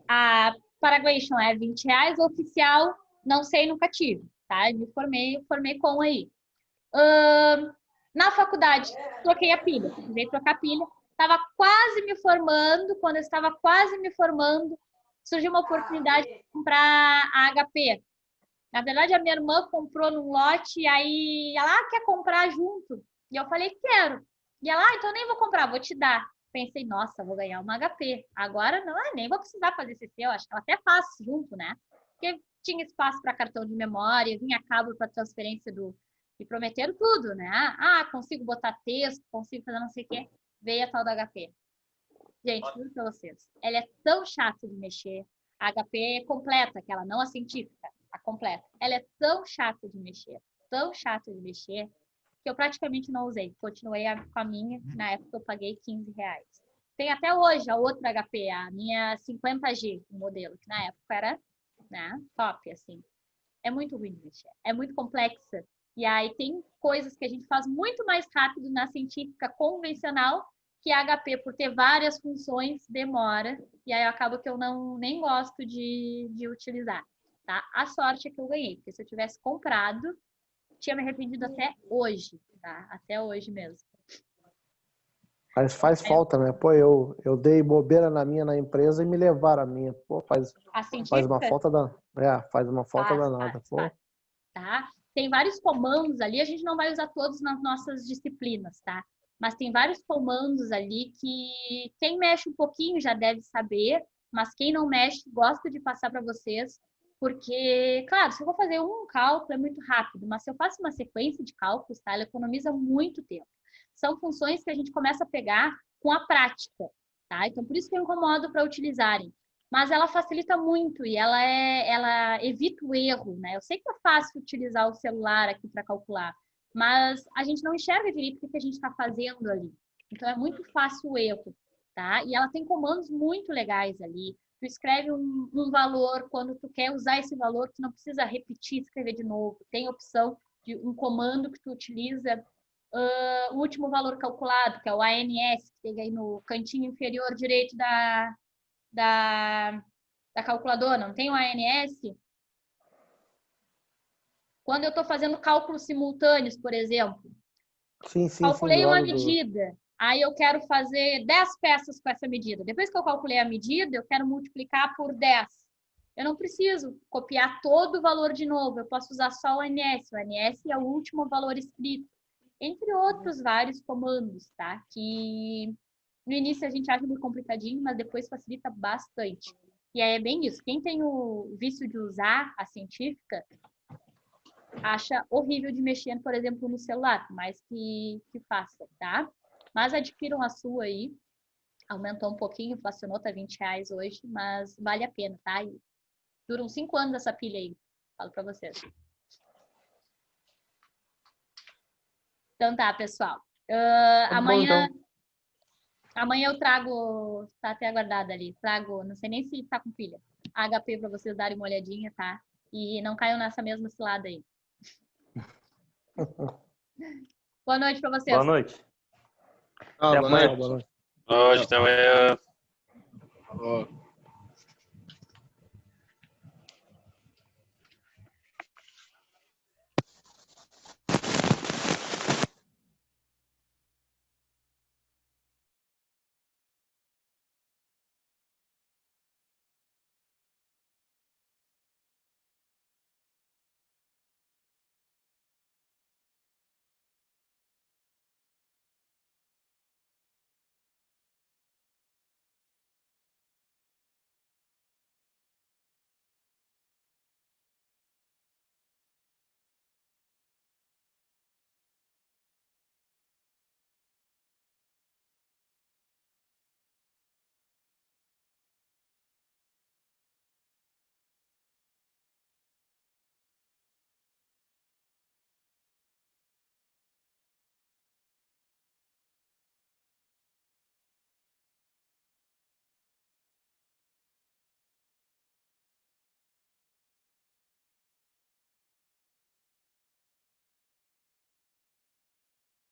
A Paraguation é 20 reais, oficial, não sei, nunca tive, tá? Eu formei com aí. Na faculdade, troquei a pilha, precisei trocar a pilha. Estava quase me formando, quando eu estava quase me formando, surgiu uma oportunidade de comprar a HP. Na verdade, a minha irmã comprou num lote e aí ela quer comprar junto. E eu falei, quero. E ela, então nem vou comprar, vou te dar. Pensei, nossa, vou ganhar uma HP. Agora não, nem vou precisar fazer CC, eu acho que ela até faz junto, né? Porque tinha espaço para cartão de memória, vinha cabo para transferência e prometeram tudo, né? Ah, consigo botar texto, consigo fazer não sei o quê. Veio a tal da HP. Gente, juro pra vocês, ela é tão chata de mexer. A HP é completa, aquela, não a científica, a completa. Ela é tão chata de mexer, que eu praticamente não usei. Continuei com a minha, na época eu paguei 15 reais. Tem até hoje a outra HP, a minha 50G, o modelo, que na época era, né, top, assim. É muito ruim de mexer, é muito complexa. E aí tem coisas que a gente faz muito mais rápido na científica convencional que a HP, por ter várias funções, demora, e aí acaba que eu nem gosto de utilizar, tá? A sorte é que eu ganhei, porque se eu tivesse comprado, tinha me arrependido até hoje, tá? Até hoje mesmo.
Mas faz falta, né? Pô, eu dei bobeira na empresa e me levaram a minha. Pô, faz uma
científica
falta faz uma falta danada. Pô.
tá? Tem vários comandos ali, a gente não vai usar todos nas nossas disciplinas, tá? Mas tem vários comandos ali que quem mexe um pouquinho já deve saber, mas quem não mexe, gosta de passar para vocês, porque, claro, se eu vou fazer um cálculo é muito rápido, mas se eu faço uma sequência de cálculos, tá? Ela economiza muito tempo. São funções que a gente começa a pegar com a prática, tá? Então, por isso que eu incomodo para utilizarem. Mas ela facilita muito e ela evita o erro, né? Eu sei que é fácil utilizar o celular aqui para calcular, mas a gente não enxerga direito o que a gente está fazendo ali. Então, é muito fácil o erro, tá? E ela tem comandos muito legais ali. Tu escreve um valor, quando tu quer usar esse valor, tu não precisa repetir, escrever de novo. Tem a opção de um comando que tu utiliza, o último valor calculado, que é o ANS, que tem aí no cantinho inferior direito da calculadora, não tem o ANS? Quando eu estou fazendo cálculos simultâneos, por exemplo,
Sim,
calculei uma medida, aí eu quero fazer 10 peças com essa medida. Depois que eu calculei a medida, eu quero multiplicar por 10. Eu não preciso copiar todo o valor de novo, eu posso usar só o ANS. O ANS é o último valor escrito. Entre outros vários comandos, tá? Que no início a gente acha muito complicadinho, mas depois facilita bastante. E aí é bem isso. Quem tem o vício de usar a científica, acha horrível de mexer, por exemplo, no celular, mas que faça, tá? Mas adquiram a sua aí. Aumentou um pouquinho, inflacionou, tá R$20 hoje, mas vale a pena, tá? E duram 5 anos essa pilha aí. Falo pra vocês. Então tá, pessoal. Amanhã...
Então.
Amanhã eu trago, tá até aguardada ali, trago, não sei nem se tá com pilha, HP para vocês darem uma olhadinha, tá? E não caiam nessa mesma cilada aí. Boa noite para vocês.
Boa noite.
Ah,
Até
boa
amanhã.
noite.
Hoje também.
Falou.